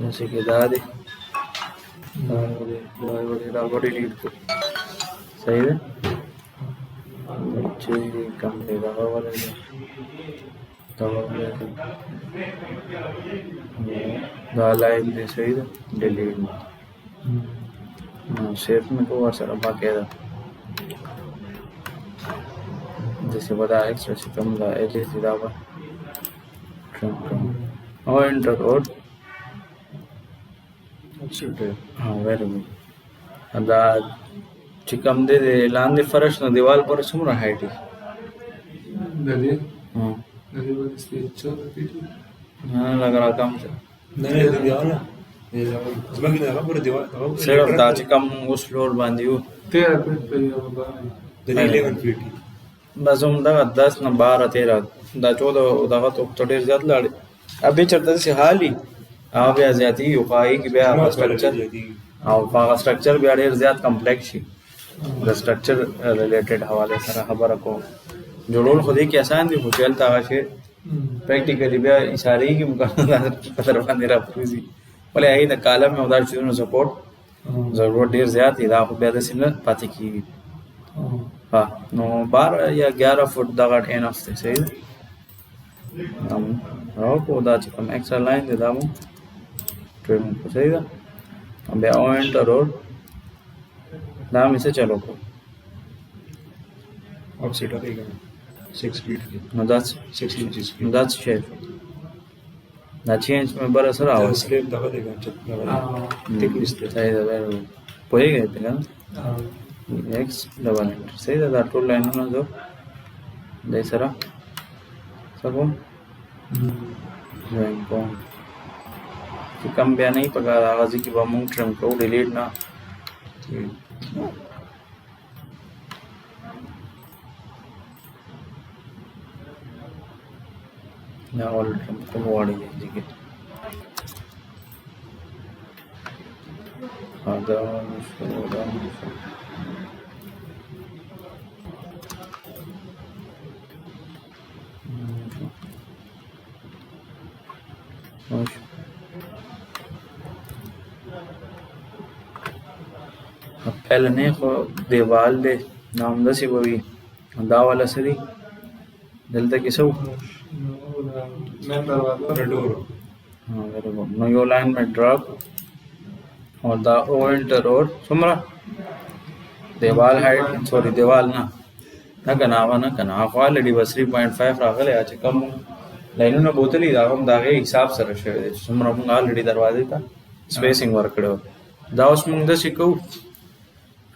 जैसे कि दादी बराबर डिलीट को सही है नीचे कम दे रहा वाला लाइन दे सही है डिलीट में सेफ में को असर बाकी था जैसे बता एक्स्ट्रा से कम ला एजे सीधा पर और एंटर और हाँ वेरी गुड अदा चिकम दे लांदे फर्श ना दीवार पर सुमरा हाइट दली हाँ दली वो इसलिए चल रही थी हाँ लग रहा काम से नहीं दीवार ना ये समझ नहीं आया पूरा दीवार सिर्फ दा चिकम उस फ्लोर बांधी हो 13 फीट पे ये होगा दली 11 फीट बस हम दा 10 ना 12 13 दा 14 दा तो थोड़े ज्यादा लाड़े अभी चलता से हाली आप या ज्यादा ही उपाय की बे स्ट्रक्चर और पागा स्ट्रक्चर भी अड़े ज्यादा कॉम्प्लेक्स है द स्ट्रक्चर रिलेटेड हवाले सर खबर को जोड़ोल खुद ही आसान थी खुशल ताशे پریکټیکلی بیا اشاره کې مکمل په طرف باندې را پروزي ولې هغه د کالم او دا چیزونو سپورټ ضرورت ډیر زیات دی دا خو بیا د سینه پاتې کیږي ها نو 12 یا 11 فٹ دغه انف دی صحیح هم راو کو دا چې کوم ایکسترا لاین دی دا مو ټریم کو صحیح ده بیا او انټر روډ دا مې څه چلو کو ऑफसेट हो गया 6 फीट की نو دا 6 इंचेस की نو دا څه شی دا چینج مې بر سره او स्लेब दबा देगा जब थिक लिस्ट صحیح ده پوهیږئ ته کنه ایکس ډبل انټر صحیح ده دا ټول لاینونه زه دې سره څه کوم جوین کوم چې کم بیا نه پکار هغه ځکه به مونږ ټرم کوو ډیلیټ نه یا ول ټرم کوم واړی ځکه دا پہلے نہیں خو دیوال دے نام دسی بوی دا والا سری دلته کې سو مین دروازه डोर نو یو لاین میں ڈراپ اور دا او انٹر اور سمرا دیوال ہائٹ سوری دیوال نه کناوه نه کنا خو الریډي بس 3.5 راغله چې کم لاینونه بوتلې دا هم داغه حساب سره شوی دی سمرا موږ الریډي دروازې ته سپیسینګ ورکړو دا اوس موږ د شکو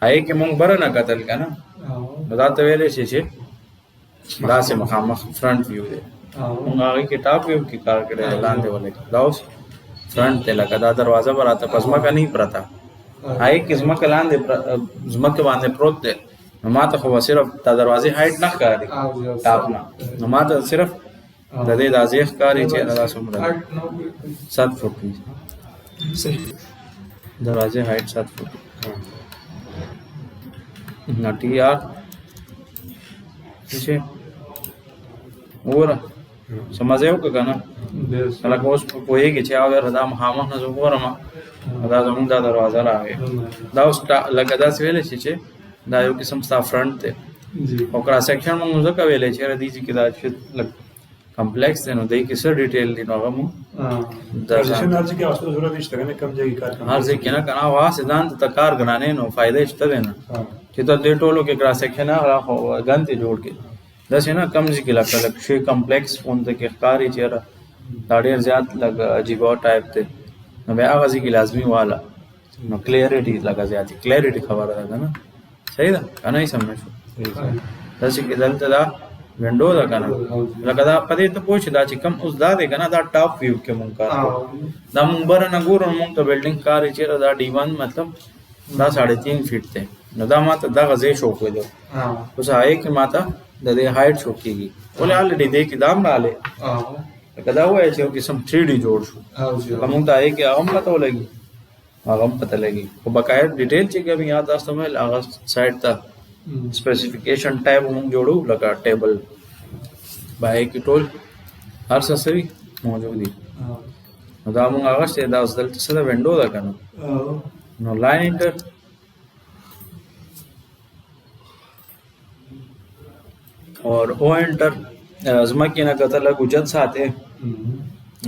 هاي کې موږ بر نه قتل کنه دا ته ویلې شي چې دا سه مخامخ فرنٹ ویو دی موږ هغه کې ټاپ ویو کې کار کړی لاندې ولې دا اوس فرنٹ ته لګا دا دروازه براته پسما کا نه پرتا هاي کې زمکه لاندې زمکه باندې پروت دی نو ماته خو صرف دا دروازې هایټ نه ښکاري ټاپ نه نو ماته صرف د دې د ازیخ کاری چې دا څومره 7 فٹ دی صحیح دروازې هایټ 7 فٹ نټي یار څه وره سمځه یو کنه لکه اوس پوهیږي چې او دا مخامخ نه وګورم دا زموږ دا دروازه راغی دا اوس لکه دا ویل شي چې دا یو قسم ستا فرنٹ دی او کرا سیکشن موږ ځکه ویلې چې را دي چې دا لک کمپلیکس دی نو دای کې څه ډیټیل دی نو هغه دا پوزیشن ارزي کې اوسه ضرورت نشته کنه کم ځای کار کوي هر ځای کې نه کنه واسه ځان ته کار غنانه نو فائدې شته نه چې ته دې ټولو کې کرا سیکشن هغه غنته جوړ کې دا څنګه کم ځای کې لکه شی کمپلیکس اون ته کې ښکاری چیرې دا ډیر زیات لګ عجیب ټایپ ته نو بیا هغه ځکه لازمي والا نو کلیئرټی لګا زیاتی کلیئرټی خبره ده نه صحیح ده کنه یې سمجھ شو دا چې دلته دا وینډو ده کنه لکه دا پدې ته پوښ دا چې کم اوس دا ده کنه دا ټاپ ویو کې مونږ کار دا مونږ بر نه ګورو مونږ ته بلډینګ کار چیرې دا D1 مطلب دا 3.5 فیټ ته نو دا ماته دا غزې شو کوي اوس هاي کې ماته د دې هایټ شو کېږي ولې الریډي دې کې دام رااله کدا وای چې قسم 3D جوړ شو کوم ته هاي کې هغه پته ولګي هغه پته لګي او بقایا ډیټیل چې کوم یاد تاسو مې هغه سایت ته स्पेसिफिकेशन टैब हम जोड़ो लगा टेबल बाय की टोल हर ससरी मौजूद है دا موږ هغه څه دا اوس دلته څه دا وینډو ده کنه نو لاین انټر और ओ एंटर ازما کې نه کتل ګوجت ساته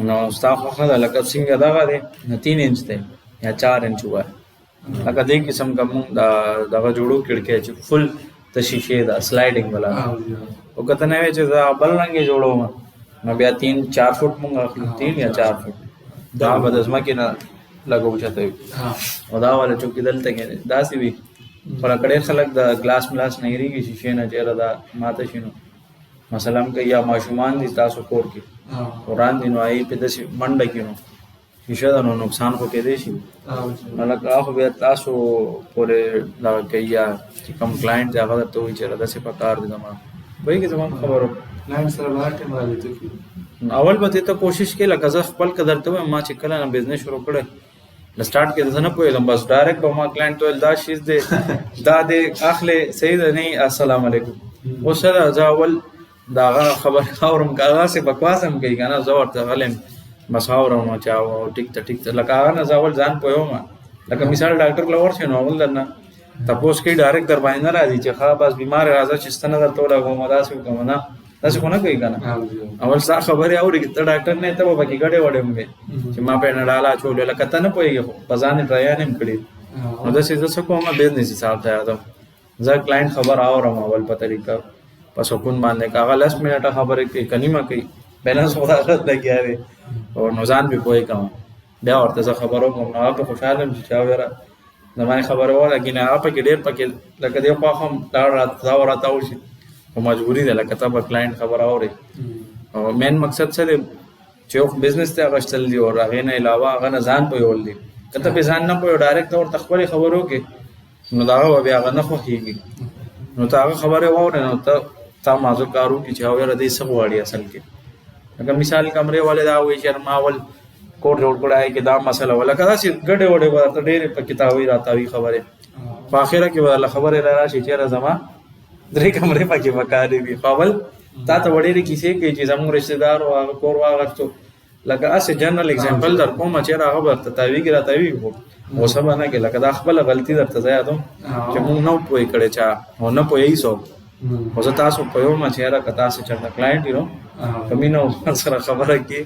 نو استاف خو دا لکه څنګه دا غره 3 انچ ته یا 4 انچ وای لکه دې قسم کوم دا دغه جوړو کړکې چې فل د شیشه دا سلایډینګ والا او کته نه چې دا بل رنګي جوړو نو بیا 3-4 فٹ مونږ اخلو 3 یا 4 فٹ دا به ازما کې نه لګو چته او دا ولا چې دلته کې دا سی وی پر کډې خلک د ګلاس ملاس نه ریږي شیشه نه چیرې دا ماته شینو مثلا که یا ماشومان دي تاسو کور کې قرآن دی نو آئی په داسې منډه کې نو شیشه ده نو نقصان خو کېدی شي نو لکه هغه بیا تاسو پورې دغه کوي یا چې کوم کلاینټ دی هغه درته وایي چې داسې په کار دی زما وایي که زما خبرو کلاینټ سره به هر ټایم رابطه کوي اول به ته کوشش کې لکه زه خپل که درته وایم ما چې کله نه بزنس شروع کړی د سٹارټ کې زه نه پوهېږم بس ډایرکټ به ما کلاینټ ته ویل دا شیز دی دا دی اخلې صحیح ده نه السلام علیکم اوس سره زه اول دا هغه خبر اورم کاغه سه بکواس هم کوي کنه زه ورته غلم بس اورم چا او ټیک ته لکه هغه نه زول ځان پوهو ما لکه مثال ډاکټر لور شي نو ول نه تاسو کې ډایرکټ در باندې راځي چې خا بس بیمار راځي چې ستنه درته لګو مداسو کوم نه تاسو کو نه کوي کنه اول څه خبره اوري چې ډاکټر نه ته وبکې غړې وړې مې چې ما په نه ډالا چولې لکه ته نه پويږي بزانه ټریا نه کړی نو دا څه کومه بزنس حساب ته یادم زه کلاینټ خبر اورم اول په طریقه پس حکم باندې کاغه 10 منټه خبره کوي کنيما کوي بیلانس وراغت لګیاره او نوزان به پوي کوم بیا ورته زه خبرو کوم نو هغه خوشاله چې چا وره زمانه خبره وره کې نه هغه کې ډېر پکې لکه دی خو هم دا راته وشي او مجبوری ده لکه ته کلاینټ خبر اوري او مین مقصد څه دی چې یو بزنس ته غشتل دی او هغه نه علاوه هغه نه ځان پویول دی کته به ځان نه پوي ډایرکټ اور تخبر خبرو کې نو دا بیا هغه نه خوږي نو تا هغه خبره وره نو ته تا مازو کارو کې چې اور دې سب واړي اصل کې لکه مثال کمرې والے دا وی شرماول کوټ جوړ کړای کې دا مسله ولا کدا چې ګډه وړه ورته ډېر په کتابي راتاوي خبره په اخره کې ولا خبره را شي چې زما درې کمرې پکې وکاري وي خپل تا ته وړې کیسه کې چې زموږ رشتہ دار او کور واغښتو لکه اسه جنرال اگزامپل در کوم چې راغه ورته تاوی کې راتاوي وو او سبا نه کې لکه دا خپل غلطي درته زیاتو چې موږ نو پوي کړي چا او نه پوي سو او زه تاسو په یو ما چې را کتا سه چرته کلاینټ یو کمینو سره خبره کې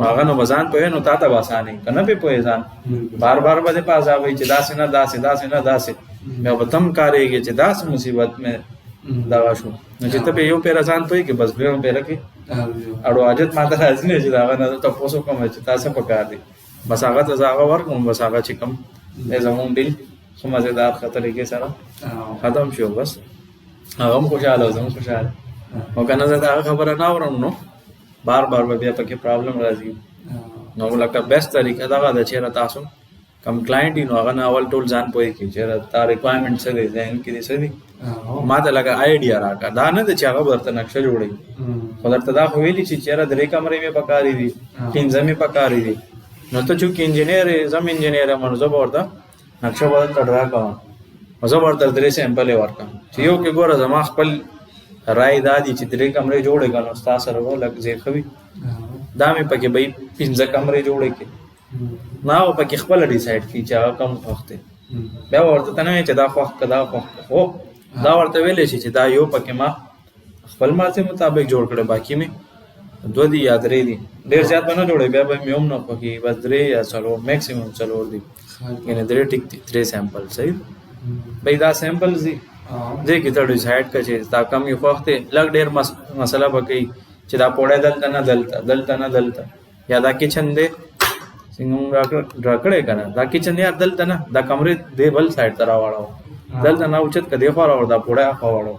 هغه نو بزان په نو تا ته واسانه کنه په پوي ځان بار بار باندې پازاوي چې داسې نه داسې مې وتم کارېږي چې داسې مصیبت مې دا شو نو چې ته په یو پیر ځان پوي کې بس به پیر کې اړو حاجت ماته راځي نه چې دا نه تاسو کوم چې تاسو په کار دي بس هغه ته زاغه ورکوم بس هغه چې کوم زمون ډیل خو مزیدار خطرې کې سره ختم شو بس هغه خوشاله زم خوشاله او کنه زه دا خبره نه اورم نو بار بیا پکې پرابلم راځي نو لکه بیسټ طریقه دا ده چې تاسو کم کلاینټ نو هغه نه اول ټول ځان پوي کې چې تا ریکوایرمنټ څه دي ځین کې دي څه دي ما ته لکه آیډیا راکا دا نه چې هغه ورته نقشه جوړي خو درته دا خو ویلي چې چیرې درې کمرې مې پکاري دي پنځه مې پکاري دي نو ته چې انجینیر زم انجینیر منځو ورته نقشه ورته راکا مزه ورته درې سیمپل ورکا چې یو کې ګوره زما خپل رائے دادی چې درې کمرې جوړې غنو تاسو سره ولګ زی خوي دا مې پکې به 15 کمرې جوړې کې ما او پکې خپل ډیسایډ کی چې هغه کم وخت بیا ورته تنه چې دا خو کدا خو دا ورته ویلې چې دا یو پکې ما خپل ماته مطابق جوړ کړه باقی مې دو دی یاد لري دي ډیر زیات نه جوړې بیا به مې هم نه پکې بس درې یا څلور میکسیمم څلور دي یعنی درې ټیک دي درې سیمپل صحیح به دا سیمپل دي دې کې ته ډیسایډ کړه چې دا کم یو وخت لګ ډیر مسله بکې چې دا پوره دلته نه یا دا کچن دې څنګه راکړې کنه دا کچن یې دلته نه دا کمرې دې بل سایډ ته راوړاو دلته نه اوچت کدي خو راوړ دا پوره خواړو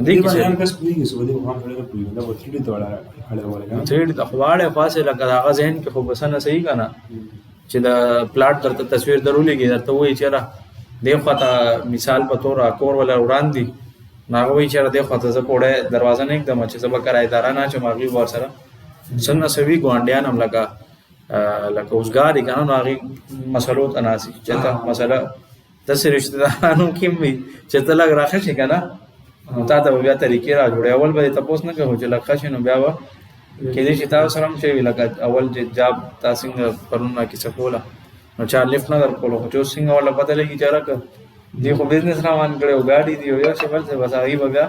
دې کې چې کس پوریږي سو دې وخت لري پوریږي دا وترې ته وړه ترې د خواړې فاصله لکه دا ذهن کې خو بسنه صحیح کنه چې دا پلاټ درته تصویر درولېږي درته وایي چې را دې خواته مثال په تور اکور ولا وړاندې ناغه وایي چې دې خواته ز پوره دروازه نه एकदम چې زب کرایدار نه چې ماغي ور سره سن سوي ګوانډیان هم لکه اوسګاری کنه نو هغه مسلو تناسي چې تا مسله د سر رشتہ دارانو کې وي چې ته لګ راخه شي کنه تا ته بیا طریقې را جوړې اول به تاسو نه کوو چې لکه شنو بیا و کې دې چې تاسو سره شي لکه اول چې جاب تاسو پرونه کې څکولا نو چا لیفټ نه درکولو چې څنګه ولا پته لګي چې راک دې خو بزنس روان کړو ګاډي دی یو څه بل څه بس هغه بیا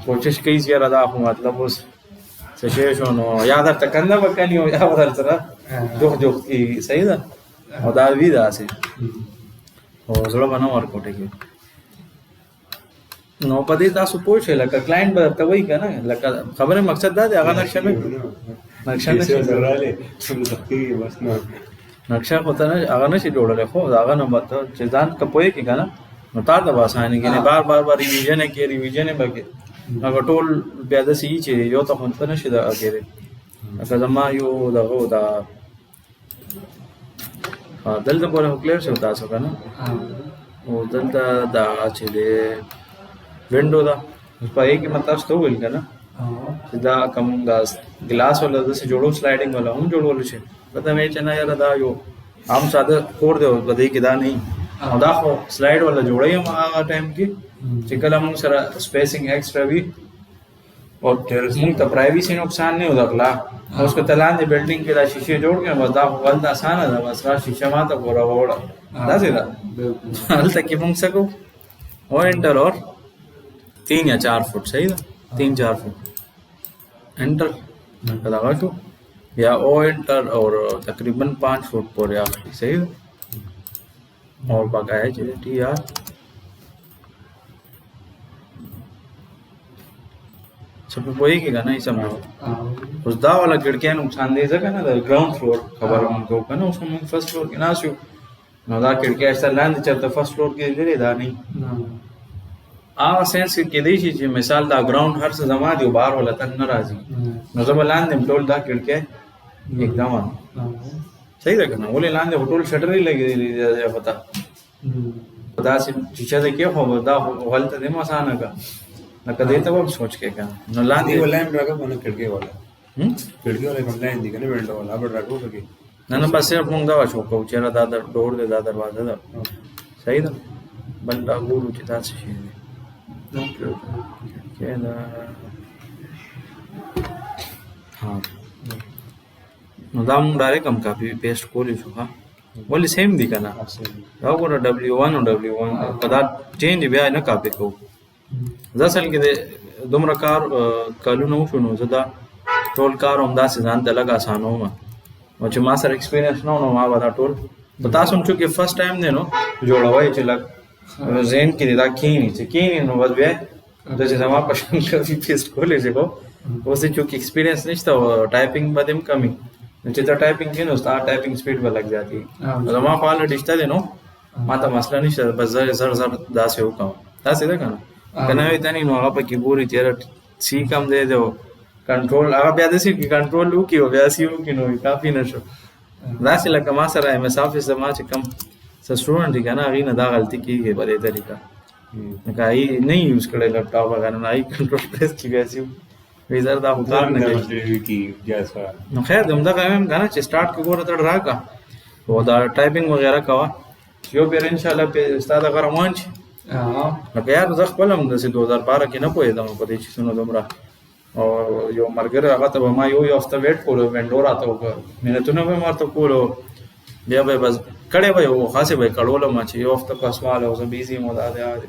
کوشش کوي چې را دا خو مطلب اوس څه شي شو نو یاد تر کنده وکني او یاد تر سره دوه کی صحیح ده او دا وی دا سي او زړه باندې ورکوټه کې نو پدې تاسو پوښښ لکه کلاینټ به ته وای کنه لکه خبره مقصد دا دی هغه نقشه رااله څه تحقیق بس نه نقشه خو ته هغه نشي جوړل خو هغه نه مته چې ځان کپوي کې کنه نو تا د واسانه کې نه بار ریویژن به کې هغه ټول بیا د سی چې یو ته خو ته نشي دا اګره اګه زما یو دغه دا دلته په کلیر شو تاسو کنه او دلته دا چې د وینډو دا په کې مطلب ستو ویل کنه دا کوم دا ګلاس ولا د جوړو سلایډینګ ولا هم جوړول شي پته مې چې نه یاره دا یو عام ساده کور دی بده کې دا نه او دا خو سلایډ ولا جوړې ما هغه ټایم کې چې کله موږ سره سپیسینګ ایکسترا وی और मूंग ته پرایویسی نقصان نه ودغلا اوس که تلان دی بلډینګ کې دا شیشه جوړ کړي بس دا ولدا اسانه ده بس را شیشه ماته ګوره وړه دا څه ده هلته کې موږ څه کوو او انټر اور 3 या 4 फुट सही था 3-4 फुट एंटर लगा तो या ओ एंटर और तकरीबन 5 फुट पर या सही था और बकाया चलती यार सब పోయిగా ना इस समय उस दा वाला खिड़कियां नुकसान दे सका ना ग्राउंड फ्लोर खबर हमको ना उसको हम फर्स्ट फ्लोर के ना सो ना दा खिड़कियां ऐसा लैंड चलता फर्स्ट फ्लोर के जरिए दा नहीं आ सेंस के दे छी मिसाल दा ग्राउंड हर से जमा दियो बाहर वाला तक नाराजी न जब लैंड दे टोल दा खिड़कियां एकदम सही रखा ना बोले लैंड दे टोल शटर ही लगी पता पता से शीशा से क्या हो दा हल तो दे मसाना का ना कदे तब हम सोच के क्या न लांदी वो लाइन रखा बना खिड़की वाला कम लाइन दी कने विंडो वाला बड़ रखो के ना बस सिर्फ मूंग दवा छोको चेहरा दादर डोर दे दादर दरवाजा दा सही था बंदा गुरु चिता से क्या ना हाँ नदाम डायरेक्ट हम काफी पेस्ट कोली छु हां बोले सेम दिखा ना अब वो W1 और W1 पदा चेंज भी है ना काफी को दसल के दुमरा कार कालू नो शुनो जदा टोल कार हमदा से जानते लगा आसानो में और जो मास्टर एक्सपीरियंस नो नो मा बता टोल बता सुन चुके फर्स्ट टाइम ने नो जोड़ा हुआ चला जेन की दा की नो बस बे जैसे जमा पसंद कभी पेस्ट खोले से को उससे चूंकि एक्सपीरियंस नहीं था टाइपिंग बदम कमी जितना टाइपिंग की नो स्टार टाइपिंग स्पीड पर लग जाती जमा पाल डिस्टा दे नो माता मसला नहीं बस जर जर दास हो का दास है का कना इतनी नो आप की पूरी तेरा सी कम दे दो कंट्रोल आप याद है कि कंट्रोल लू की हो गया सी हो कि नो काफी न शो दास लगा मासरा है मसाफे समाज कम स्टूडेंट का ना अभी ना दा गलती की है बड़े तरीका का ही नहीं यूज करे लैपटॉप वगैरह ना ही कंट्रोल प्रेस की वैसी इधर दा उतार ने की जैसा नो खैर दम दा काम गाना स्टार्ट को गोरा तड़ रहा का तो दा टाइपिंग वगैरह का यो पे इंशाल्लाह पे उस्ताद अगर मंच लगे यार ज़ख पलम जैसे 2012 की ना कोई दम पता चीज़ सुनो तुमरा और यो मरगर आगा तब हमारा यो हफ्ता वेट करो वेंडोर आता होगा मैंने तूने भी मार तो करो या भाई बस कड़े भाई वो खासे भाई कड़ोला माची यो हफ्ता का सवाल है उसे बिजी मोदा दे आज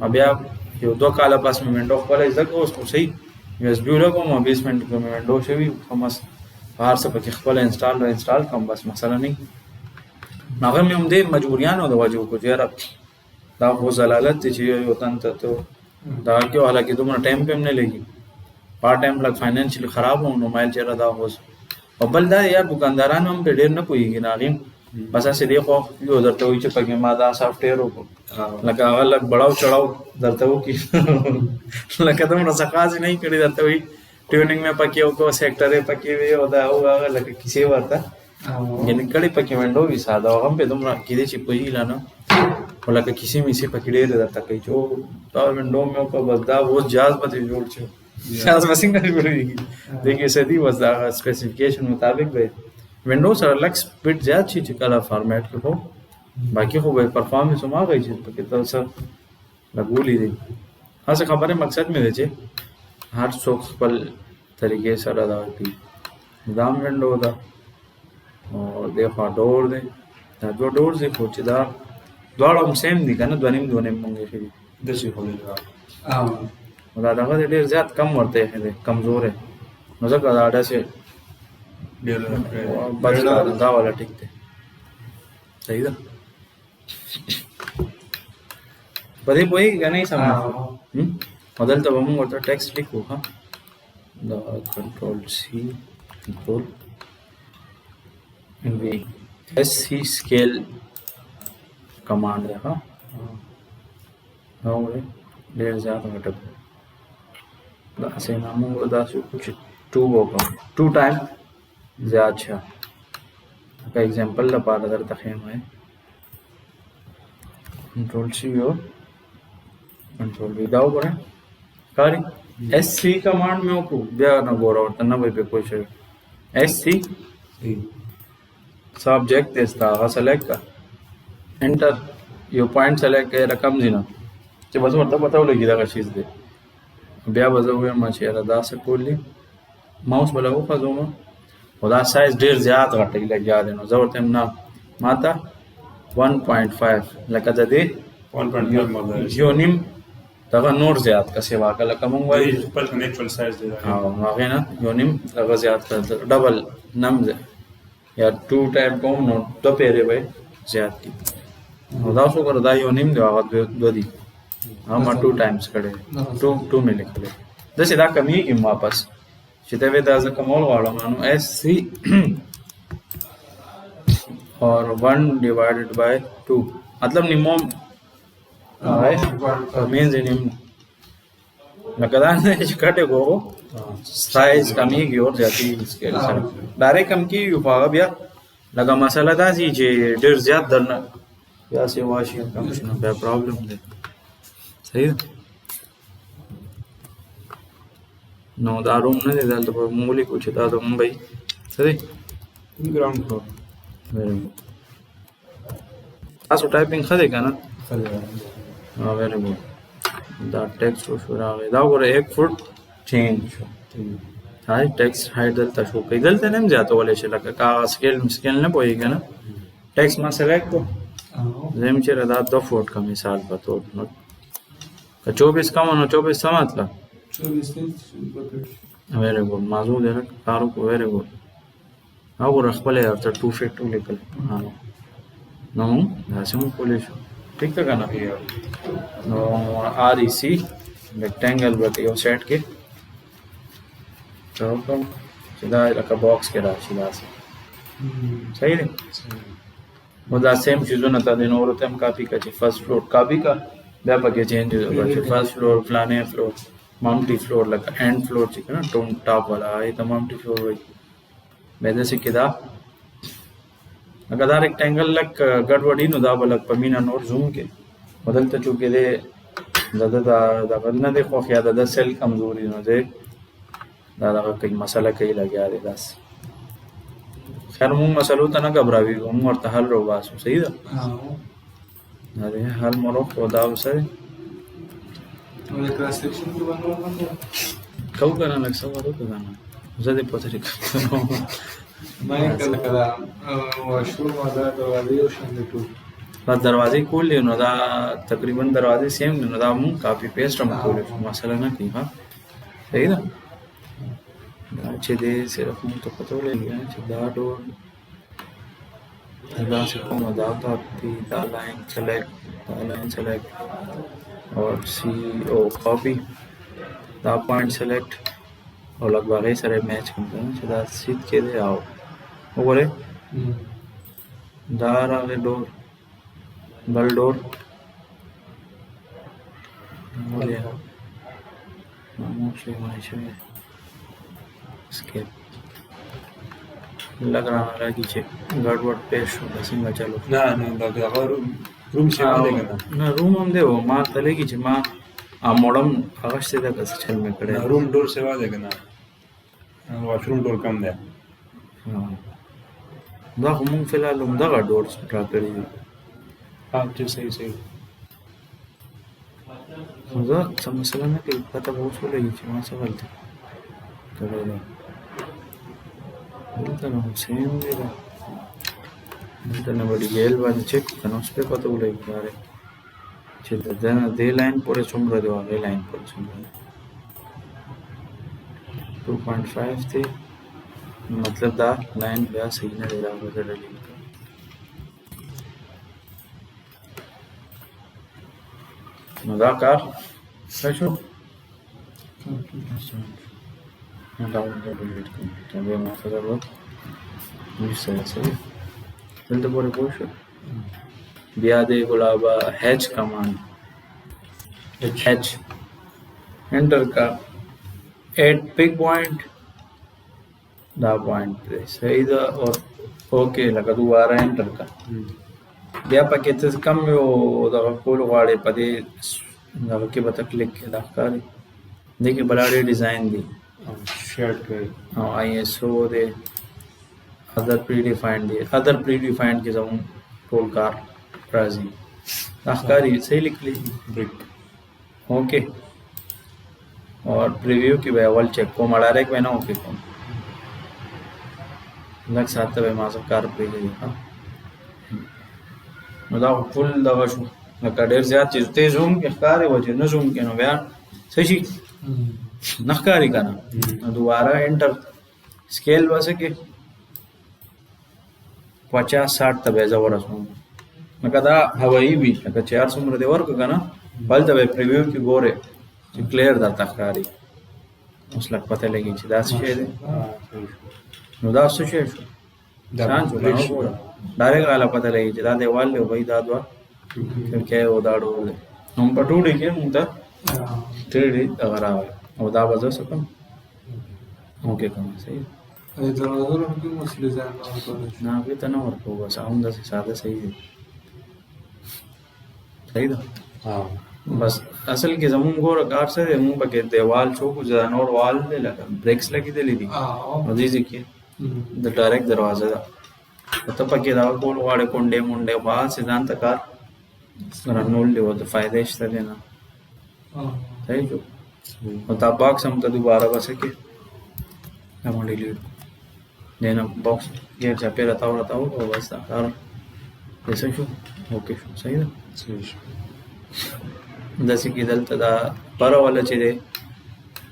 अब यार यो 2 काला पास में विंडो पर इस तक उसको सही यूएसबी लोगों में बेसमेंट में विंडो से भी हमस बाहर से पके खपल इंस्टॉल कम बस मसला नहीं मगर में हम दे मजबूरियां हो दवा जो को जरा दा हो जलालत चाहिए होता तो दा क्यों हालांकि तुम्हारा टाइम पे हमने लेगी पार्ट टाइम लग फाइनेंशियल खराब हो नो माइल चेहरा दा हो और बलदा यार दुकानदारान हम पे ढेर न कोई गिनारीम बस ऐसे देखो यो दरते हुई चपके मादा सॉफ्टवेयर को लगा अलग बढ़ाओ चढ़ाओ दरते हो कि लगा तुम रसकाज नहीं करी दरते हुई ट्यूनिंग में पके हो को सेक्टर है पके हुए होता होगा लगा किसी वार्ता यानी कड़ी पके विंडो भी सादा हम पे तुम किदे चिपई लाना बोला कि किसी में से पकड़े रहता कहीं जो तो विंडो में को बदा वो जाज पति जोड़ छो जाज बसिंग कर बोलेगी देखिए सदी बस स्पेसिफिकेशन मुताबिक भाई विंडोज अलग स्पीड ज्यादा चीज कलर फॉर्मेट के हो बाकी हो भाई परफॉर्मेंस में आ गई चीज तो कितना सर लगूली दे हाँ से खबर है मकसद में देचे हर सोख पल तरीके से अदा की दाम विंडो दा और देखो डोर दे जो डोर से खोचदा द्वारा हम सेम दिखा ना ध्वनि मंगे फिर दशी हो गया दादा का डेढ़ ज्यादा कम बढ़ते हैं कमजोर है मजा का दादा से बस दा वाला ठीक थे सही था बदे कोई का नहीं समझ मदल तब हम और टेक्स्ट लिखो हाँ the control C control V S C scale command है हाँ हाँ डेढ़ ज़्यादा घटक ऐसे नामों को दास कुछ 2 होगा 2 टाइम ज़्यादा अच्छा का एग्जांपल ला पार अगर तखेम है कंट्रोल सी और कंट्रोल वी दाव करें कारी एस सी कमांड में को बिया ना गोरा और तना भाई पे कोई शे एस सी सब्जेक्ट देता है सेलेक्ट का एंटर यो पॉइंट सेलेक्ट के रकम जीना जो बस मतलब बताओ लगी दा चीज दे بیا به زه ویم چې یاره دا څه کول دي ماوس به له وخځوم خو دا سایز ډېر زیات غټی لګیا دی نو زه ورته وایم نه ما ته 1.5 لکه د دې 1.5 مګر یو نیم دغه نور زیات که سیوا که لکه مونږ وایو وایي خپل نیچرل سایز دی او هغې نه یو نیم دغه زیات کړه ډبل نم یا 2 ټایپ کوم نو 2 پیرې به زیات دي نو دا څو کړه دا یو نیم دی هغه 2 دي هغه ما 2 ټایمز کړی 2 مې لیکلی داسې دا کمیږي واپس چې ته وې دا زه کمول غواړم نو ایس سی اور 1 divided by 2 मतलब निमोम means निम लगातार ने कटे को साइज कमी की और जाती इसके सर डायरेक्ट कम की उपागा बिया लगा मसाला था जी जे डेढ़ ज्यादा दरना या से वाशी कम शनो बे प्रॉब्लम दे सही नो दा रूम ने दे तो मूली कुछ था तो मुंबई सही ग्राउंड फ्लोर वेरी गुड तासो टाइपिंग खदे का ना हाँ वेरी गुड दा टेक्स्ट शो रहा है दा और 1 फुट चेंज हाय टेक्स्ट हाइड दलता शो कई दलते नहीं जातो वाले चला का स्केल ने बोएगा ना टेक्स्ट में सेलेक्ट को जेम चेरा दा 2 फुट का मिसाल बतो का 24 का मानो 24 समझ ला 24 वेरी गुड माजूद है कारो को वेरी गुड او رخبله ارته 2 فیټ ولیکل نو دا سم کولې شو ٹھیک ده کنه نو ار ای سی ریکټانګل ورته یو سیټ کې چلو کوم چې دا لکه باکس کې راشي دا صحیح دی نو دا سیم چیزونه ته د نورو تم کاپی کا چې فرست فلور کاپی کا بیا پکې چینج وکړي فرست فلور فلانه فلور ماونټي فلور لکه اینڈ فلور چې کنه ټون ټاپ والا ای ته ماونټي فلور وایي वैसे से किदा अगर रेक्टेंगल लक गड़बड़ी नो दा बलक पमीना नोर जूम के बदलते चुके दे दादा दा बदलना दे खो या दादा सेल कमजोरी नो दे दादा का कई मसाला कई लगे आ दे बस खैर मु मसलो तना घबरावी हम और हल रो बास सही दा अरे हल मरो खुदा से और एक सेक्शन के बनवा कऊ करना लग सब तो गाना زده پوتری کړو ما کله کله واشروم ولا دروازې او شاندې ټول دا دروازې کولې نو دا تقریبا دروازې سیم نو دا مون کاپی پیسټ هم کولې مسله نه کی ها صحیح ده دا چې دې صرف مون ته پته ولګي چې دا ډور دا څه کوم دا کاپی دا لاین سلیکټ اور سی او کاپی دا پوینټ سلیکټ और लगभग ही सारे मैच करते हैं सीधा सीध के दे आओ वो बोले दार आगे डोर बल डोर बोले मोस्टली मैच में स्केप लग रहा है कि चेक गड़बड़ पेश होगा सिंगा चलो ना ना दा रूम से आने का ना रूम हम दे वो मार तले की जमा आ मोडम अगस्त से तक चल में खड़े रूम डोर से वाले का ना वॉशरूम डोर कम दे हाँ دا خو مونږ فلحال همدغه ډور ډرا کړي دي हाँ जी सही सही زه څه مسله نه کوي پته به اوس ولګي چې ما څه غلطي کړې ده دلته نو سیم دی دا دلته نه وړي ګیل باندې چک کنه اوس په پته ولګي یاره چې دا دې لاین پورې څومره دی هغه لاین پورې څومره 2.5 थी मतलब दा लाइन बया सही ना दे रहा मुझे डली मजाकार सचो डाउन डिलीट कर तब ये माफ कर लो मुझे सही जल्दी पूरे पूछ दिया दे गुलाबा हैच कमांड हैच एंटर का एट पिक पॉइंट दा पॉइंट पे सही दा और ओके लगा दोबारा एंटर का बया पके ते कम यो दा कोल वाले पदे दा के बता क्लिक के दा कर देखिए बड़े डिजाइन दी शेयर कर हां आईएसओ दे अदर प्री डिफाइंड के जाऊं टोल कार राजी दा सही लिख ली ब्रिक ओके और प्रीव्यू की भाई अवल चेक को डायरेक्ट वेना ओके को लग साथ भाई मासो कार प्रीव्यू हां मतलब फुल दवा शो लका ډیر زیات چیز ته زوم کې ښکارې وځي نه زوم کې نو بیا څه شي نه ښکاري کنه دوباره انټر स्केल वैसे कि 50-60 तब ऐसा हो रहा मैं कहता हवाई भी अगर 400 मर दे वर्क का ना बल तब प्रीव्यू की गोरे क्लियर था तकारी उस लग पता लगी थी दास शे दे नो दास शे जान जो डायरेक्ट वाला पता लगी थी दादे वाले भाई दादवा फिर क्या वो दाड़ो दे हम पटूड़े के मुंता 3D अगर आवे वो दा बजा सकम ओके कम सही अरे दरवाज़ों की मसले ज़्यादा ना भी तो ना और को बस आऊँगा से सादा सही है सही था हाँ बस असल के जमून गोर कार से मुंह पके दीवार छो कुछ जानवर वाल दे लगा ब्रेक्स लगी दे ली थी मजीज की द डायरेक्ट दरवाजा था तो पके दावा कोल वाड़े कोंडे मुंडे बाहर से जानता कार रनोल ले वो तो फायदे इश्ता देना सही जो और तब बॉक्स हम तो दोबारा बस के हम डिलीट देना बॉक्स ये छापे रहता हो बस था कारण ऐसा शो ओके शो सही ना सही जैसे कि दलता दा परा वाला चीज़े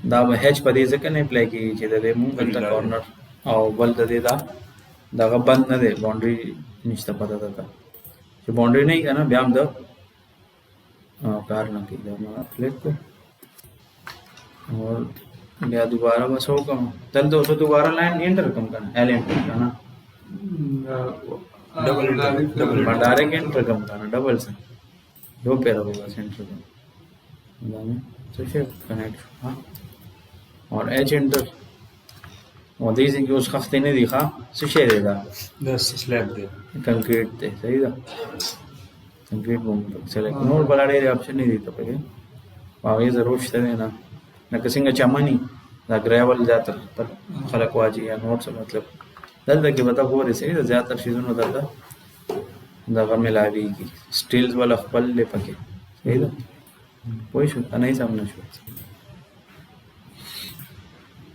दा हैच पदे से कने प्ले की चीज़े दे मुंह करता कॉर्नर और बल दे दा का बंद न दे बाउंड्री निश्चित पता था जो बाउंड्री नहीं है ना ब्याम द कारण की जब प्लेट को और या दोबारा बस हो कम तल दो तो दोबारा लाइन एंटर कम करना एल एंटर करना डबल डायरेक्ट एंटर कम करना डबल से दो पैर होगा सेंटर में तो शेप कनेक्ट हाँ और एच एंटर और दीजिए कि उस खस्ते ने दिखा सुशे देगा बस स्लैब दे कंक्रीट थे सही था कंक्रीट बम सेलेक्ट नोट बड़ा डेरे ऑप्शन नहीं देता पहले वावे जरूर से देना ना किसी का चमनी ना ग्रेवल जाता पर खलक वाजी या नोट से मतलब दल तक बता हो रही सही ज़्यादातर चीज़ों में दल दगा मिलावी की स्टील्स वाला खपल ले पके सही था कोई शुक्र नहीं समझना शुक्र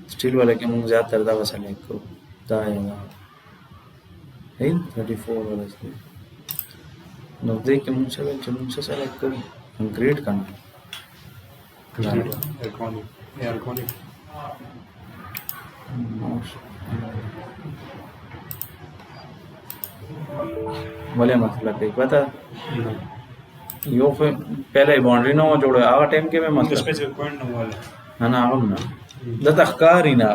स्टील वाले के मुंह ज़्यादातर दवा सेलेक्ट करो दाएगा है 34 वाला से नब्बे के मुंह से सेलेक्ट करो कंक्रीट करना एयरकॉनिक बोले मतलब कहीं पता यो फिर पहले बाउंड्री ना हो जोड़े आवा टाइम के में मतलब स्पेसिफिक पॉइंट ना वाला है ना हम ना दत अखकारी ना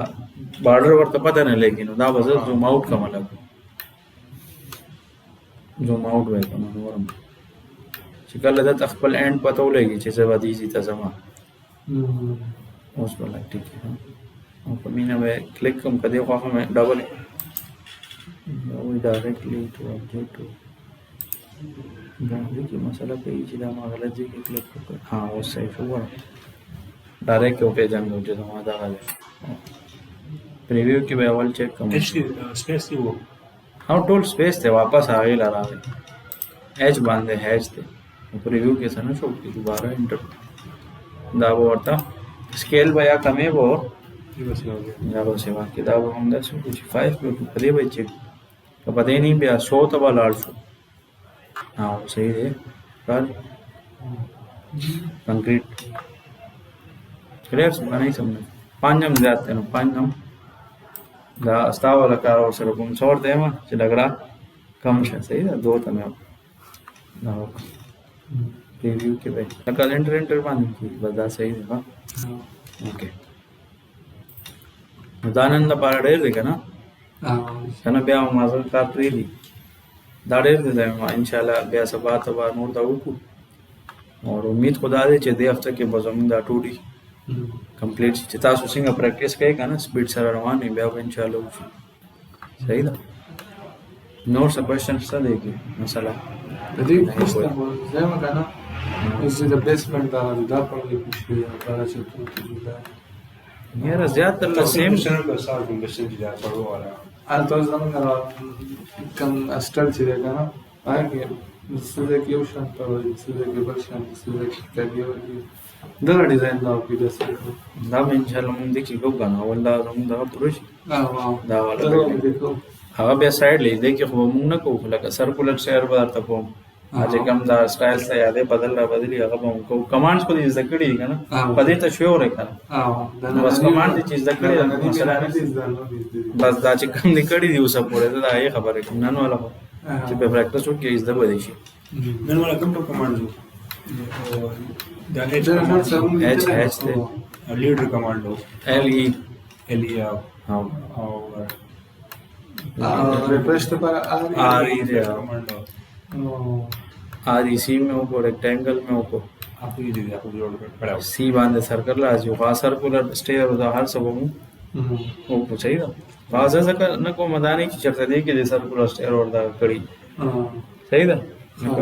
बॉर्डर वर तो पता नहीं लेकिन दा बस जूम आउट का मतलब जूम आउट वे का मतलब शिकल दत अखपल एंड पता हो लेगी जैसे वादी जी तजमा उस पर लाइक ठीक है और कमीना में क्लिक कम कर दिया खाफा में double directly to object to boundary की मसाला पे ही चीज़ हम गलत जी के क्लिक कर हाँ वो सही हुआ डायरेक्ट के ऊपर जंग जो हमारा हाल है प्रीव्यू की बेवल चेक कम स्पेस थी वो हाँ टोल स्पेस थे वापस आ गई ला रहा है एच बांधे हैच थे प्रीव्यू के साथ ना शो की दोबारा इंटर दाबो वर्ता स्केल बया कमे वो ये बस हो गया दाबो सेवा की दाबो हम 10 कुछ 5 पे पदे बच्चे तो पता ही नहीं बिया 100 तबा लाड़ शो हाँ वो सही है कर कंक्रीट क्लियर सुना नहीं समझ पांच हम जाते हैं पांच हम दा अस्ताव वाला कार और सर गुम छोड़ दे हम लगड़ा कम से सही है दो तने ना प्रीव्यू के भाई लगा एंटर बांध की बता सही है हाँ ओके दानंद पारा डेर देखा ना kana biya mazan ka preli दाड़े दे इंशाल्लाह बिया सब बात बार मोड़ दा उकु और उम्मीद खुदा दे चे दे हफ्ते के बजमीन दा टूडी कंप्लीट चिता सुसिंग प्रैक्टिस कई काना स्पीड सर रवान नहीं बिया इंशाल्लाह सही दा नोट्स क्वेश्चन सा देगी मसला यदि زي ما كان is the basement da पर कुछ बड़ा से तो यार ज्यादातर ला सेम चैनल पर साल में क्वेश्चन की जा पढ़ो वाला तो zaman كان استل كده كان هاي سيده كيوشن तो سيده के बर्शन سيده के دغه ډیزاین دا په دې سره دا به ان شاء الله مونږ دې کې کو کنه ول دا زموږ دا پروش دا والا دا هغه بیا سایډ لیدې کې خو مونږ نه کوو لکه سرکولر شهر به درته کوم چې کوم دا سټایل ته یادې بدلی هغه به مونږ کوو کمانډز خو دې ذکر کړي کنه په دې ته شو ورې کنه بس کمانډ دې چیز ذکر کړي مثلا بس دا چې کوم دې کړي دی اوسه پورې دا یې خبره کوم نن والا چې په پریکټس وکړي از د بده شي نن ولا کوم کمانډ دا H لیډر کمانډ LE او ریفریش ته پر RE کمانډ REC में वो रेक्टेंगल में वो आप ये दे आप जोड़ कर खड़ा सी बांधे सर्कल आज यो सर्कुलर स्टेयर होता हर सब वो पूछाई था बाजा सका न को मदानी की चर्चा दे के सर्कुलर स्टेयर और दा कड़ी सही था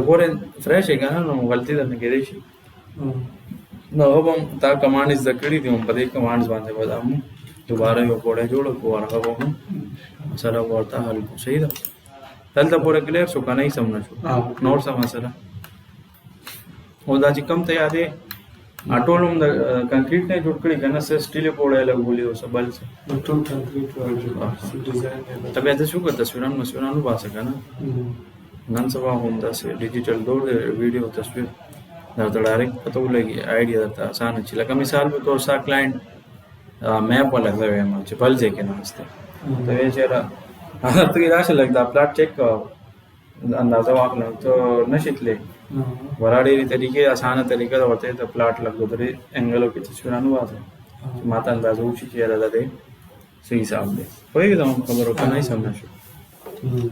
कोरे फ्रेश है ना नो गलती करने के देशी नो अब हम ता कमांड इस कड़ी थी हम पदे कमांड्स बांधे बता हम दोबारा यो कोड़े जोड़ो को और अब हम मसाला बोलता हल सही था तल तो पूरा क्लियर सो का नहीं समझना छो नोट सा मसाला और दा जी कम तैयार है आटोलम द कंक्रीट ने जुट कड़ी गना से स्टील पोड़े लग बोली हो सबल से टू कंक्रीट और डिजाइन तब ऐसे शू कर तस्वीरां नु बा सका ना नन सवा होंदा से डिजिटल दो वीडियो तस्वीर दादा डायरेक्ट पता लगी आइडिया दाता आसान अच्छी लगा मिसाल पे तो सा क्लाइंट मैप वाला है हम चपल जे के नास्ते तो ये जरा तो ये राशि लगता प्लॉट चेक का अंदाजा वाक ना तो नशितले वराड़ी तरीके आसान तरीका होते हैं तो प्लॉट लग दो तेरे एंगलों की तस्वीर अनुवाद है माता अंदाजा ऊंची किया दादा दे सही साहब दे कोई भी तो हम खबर होता नहीं समझना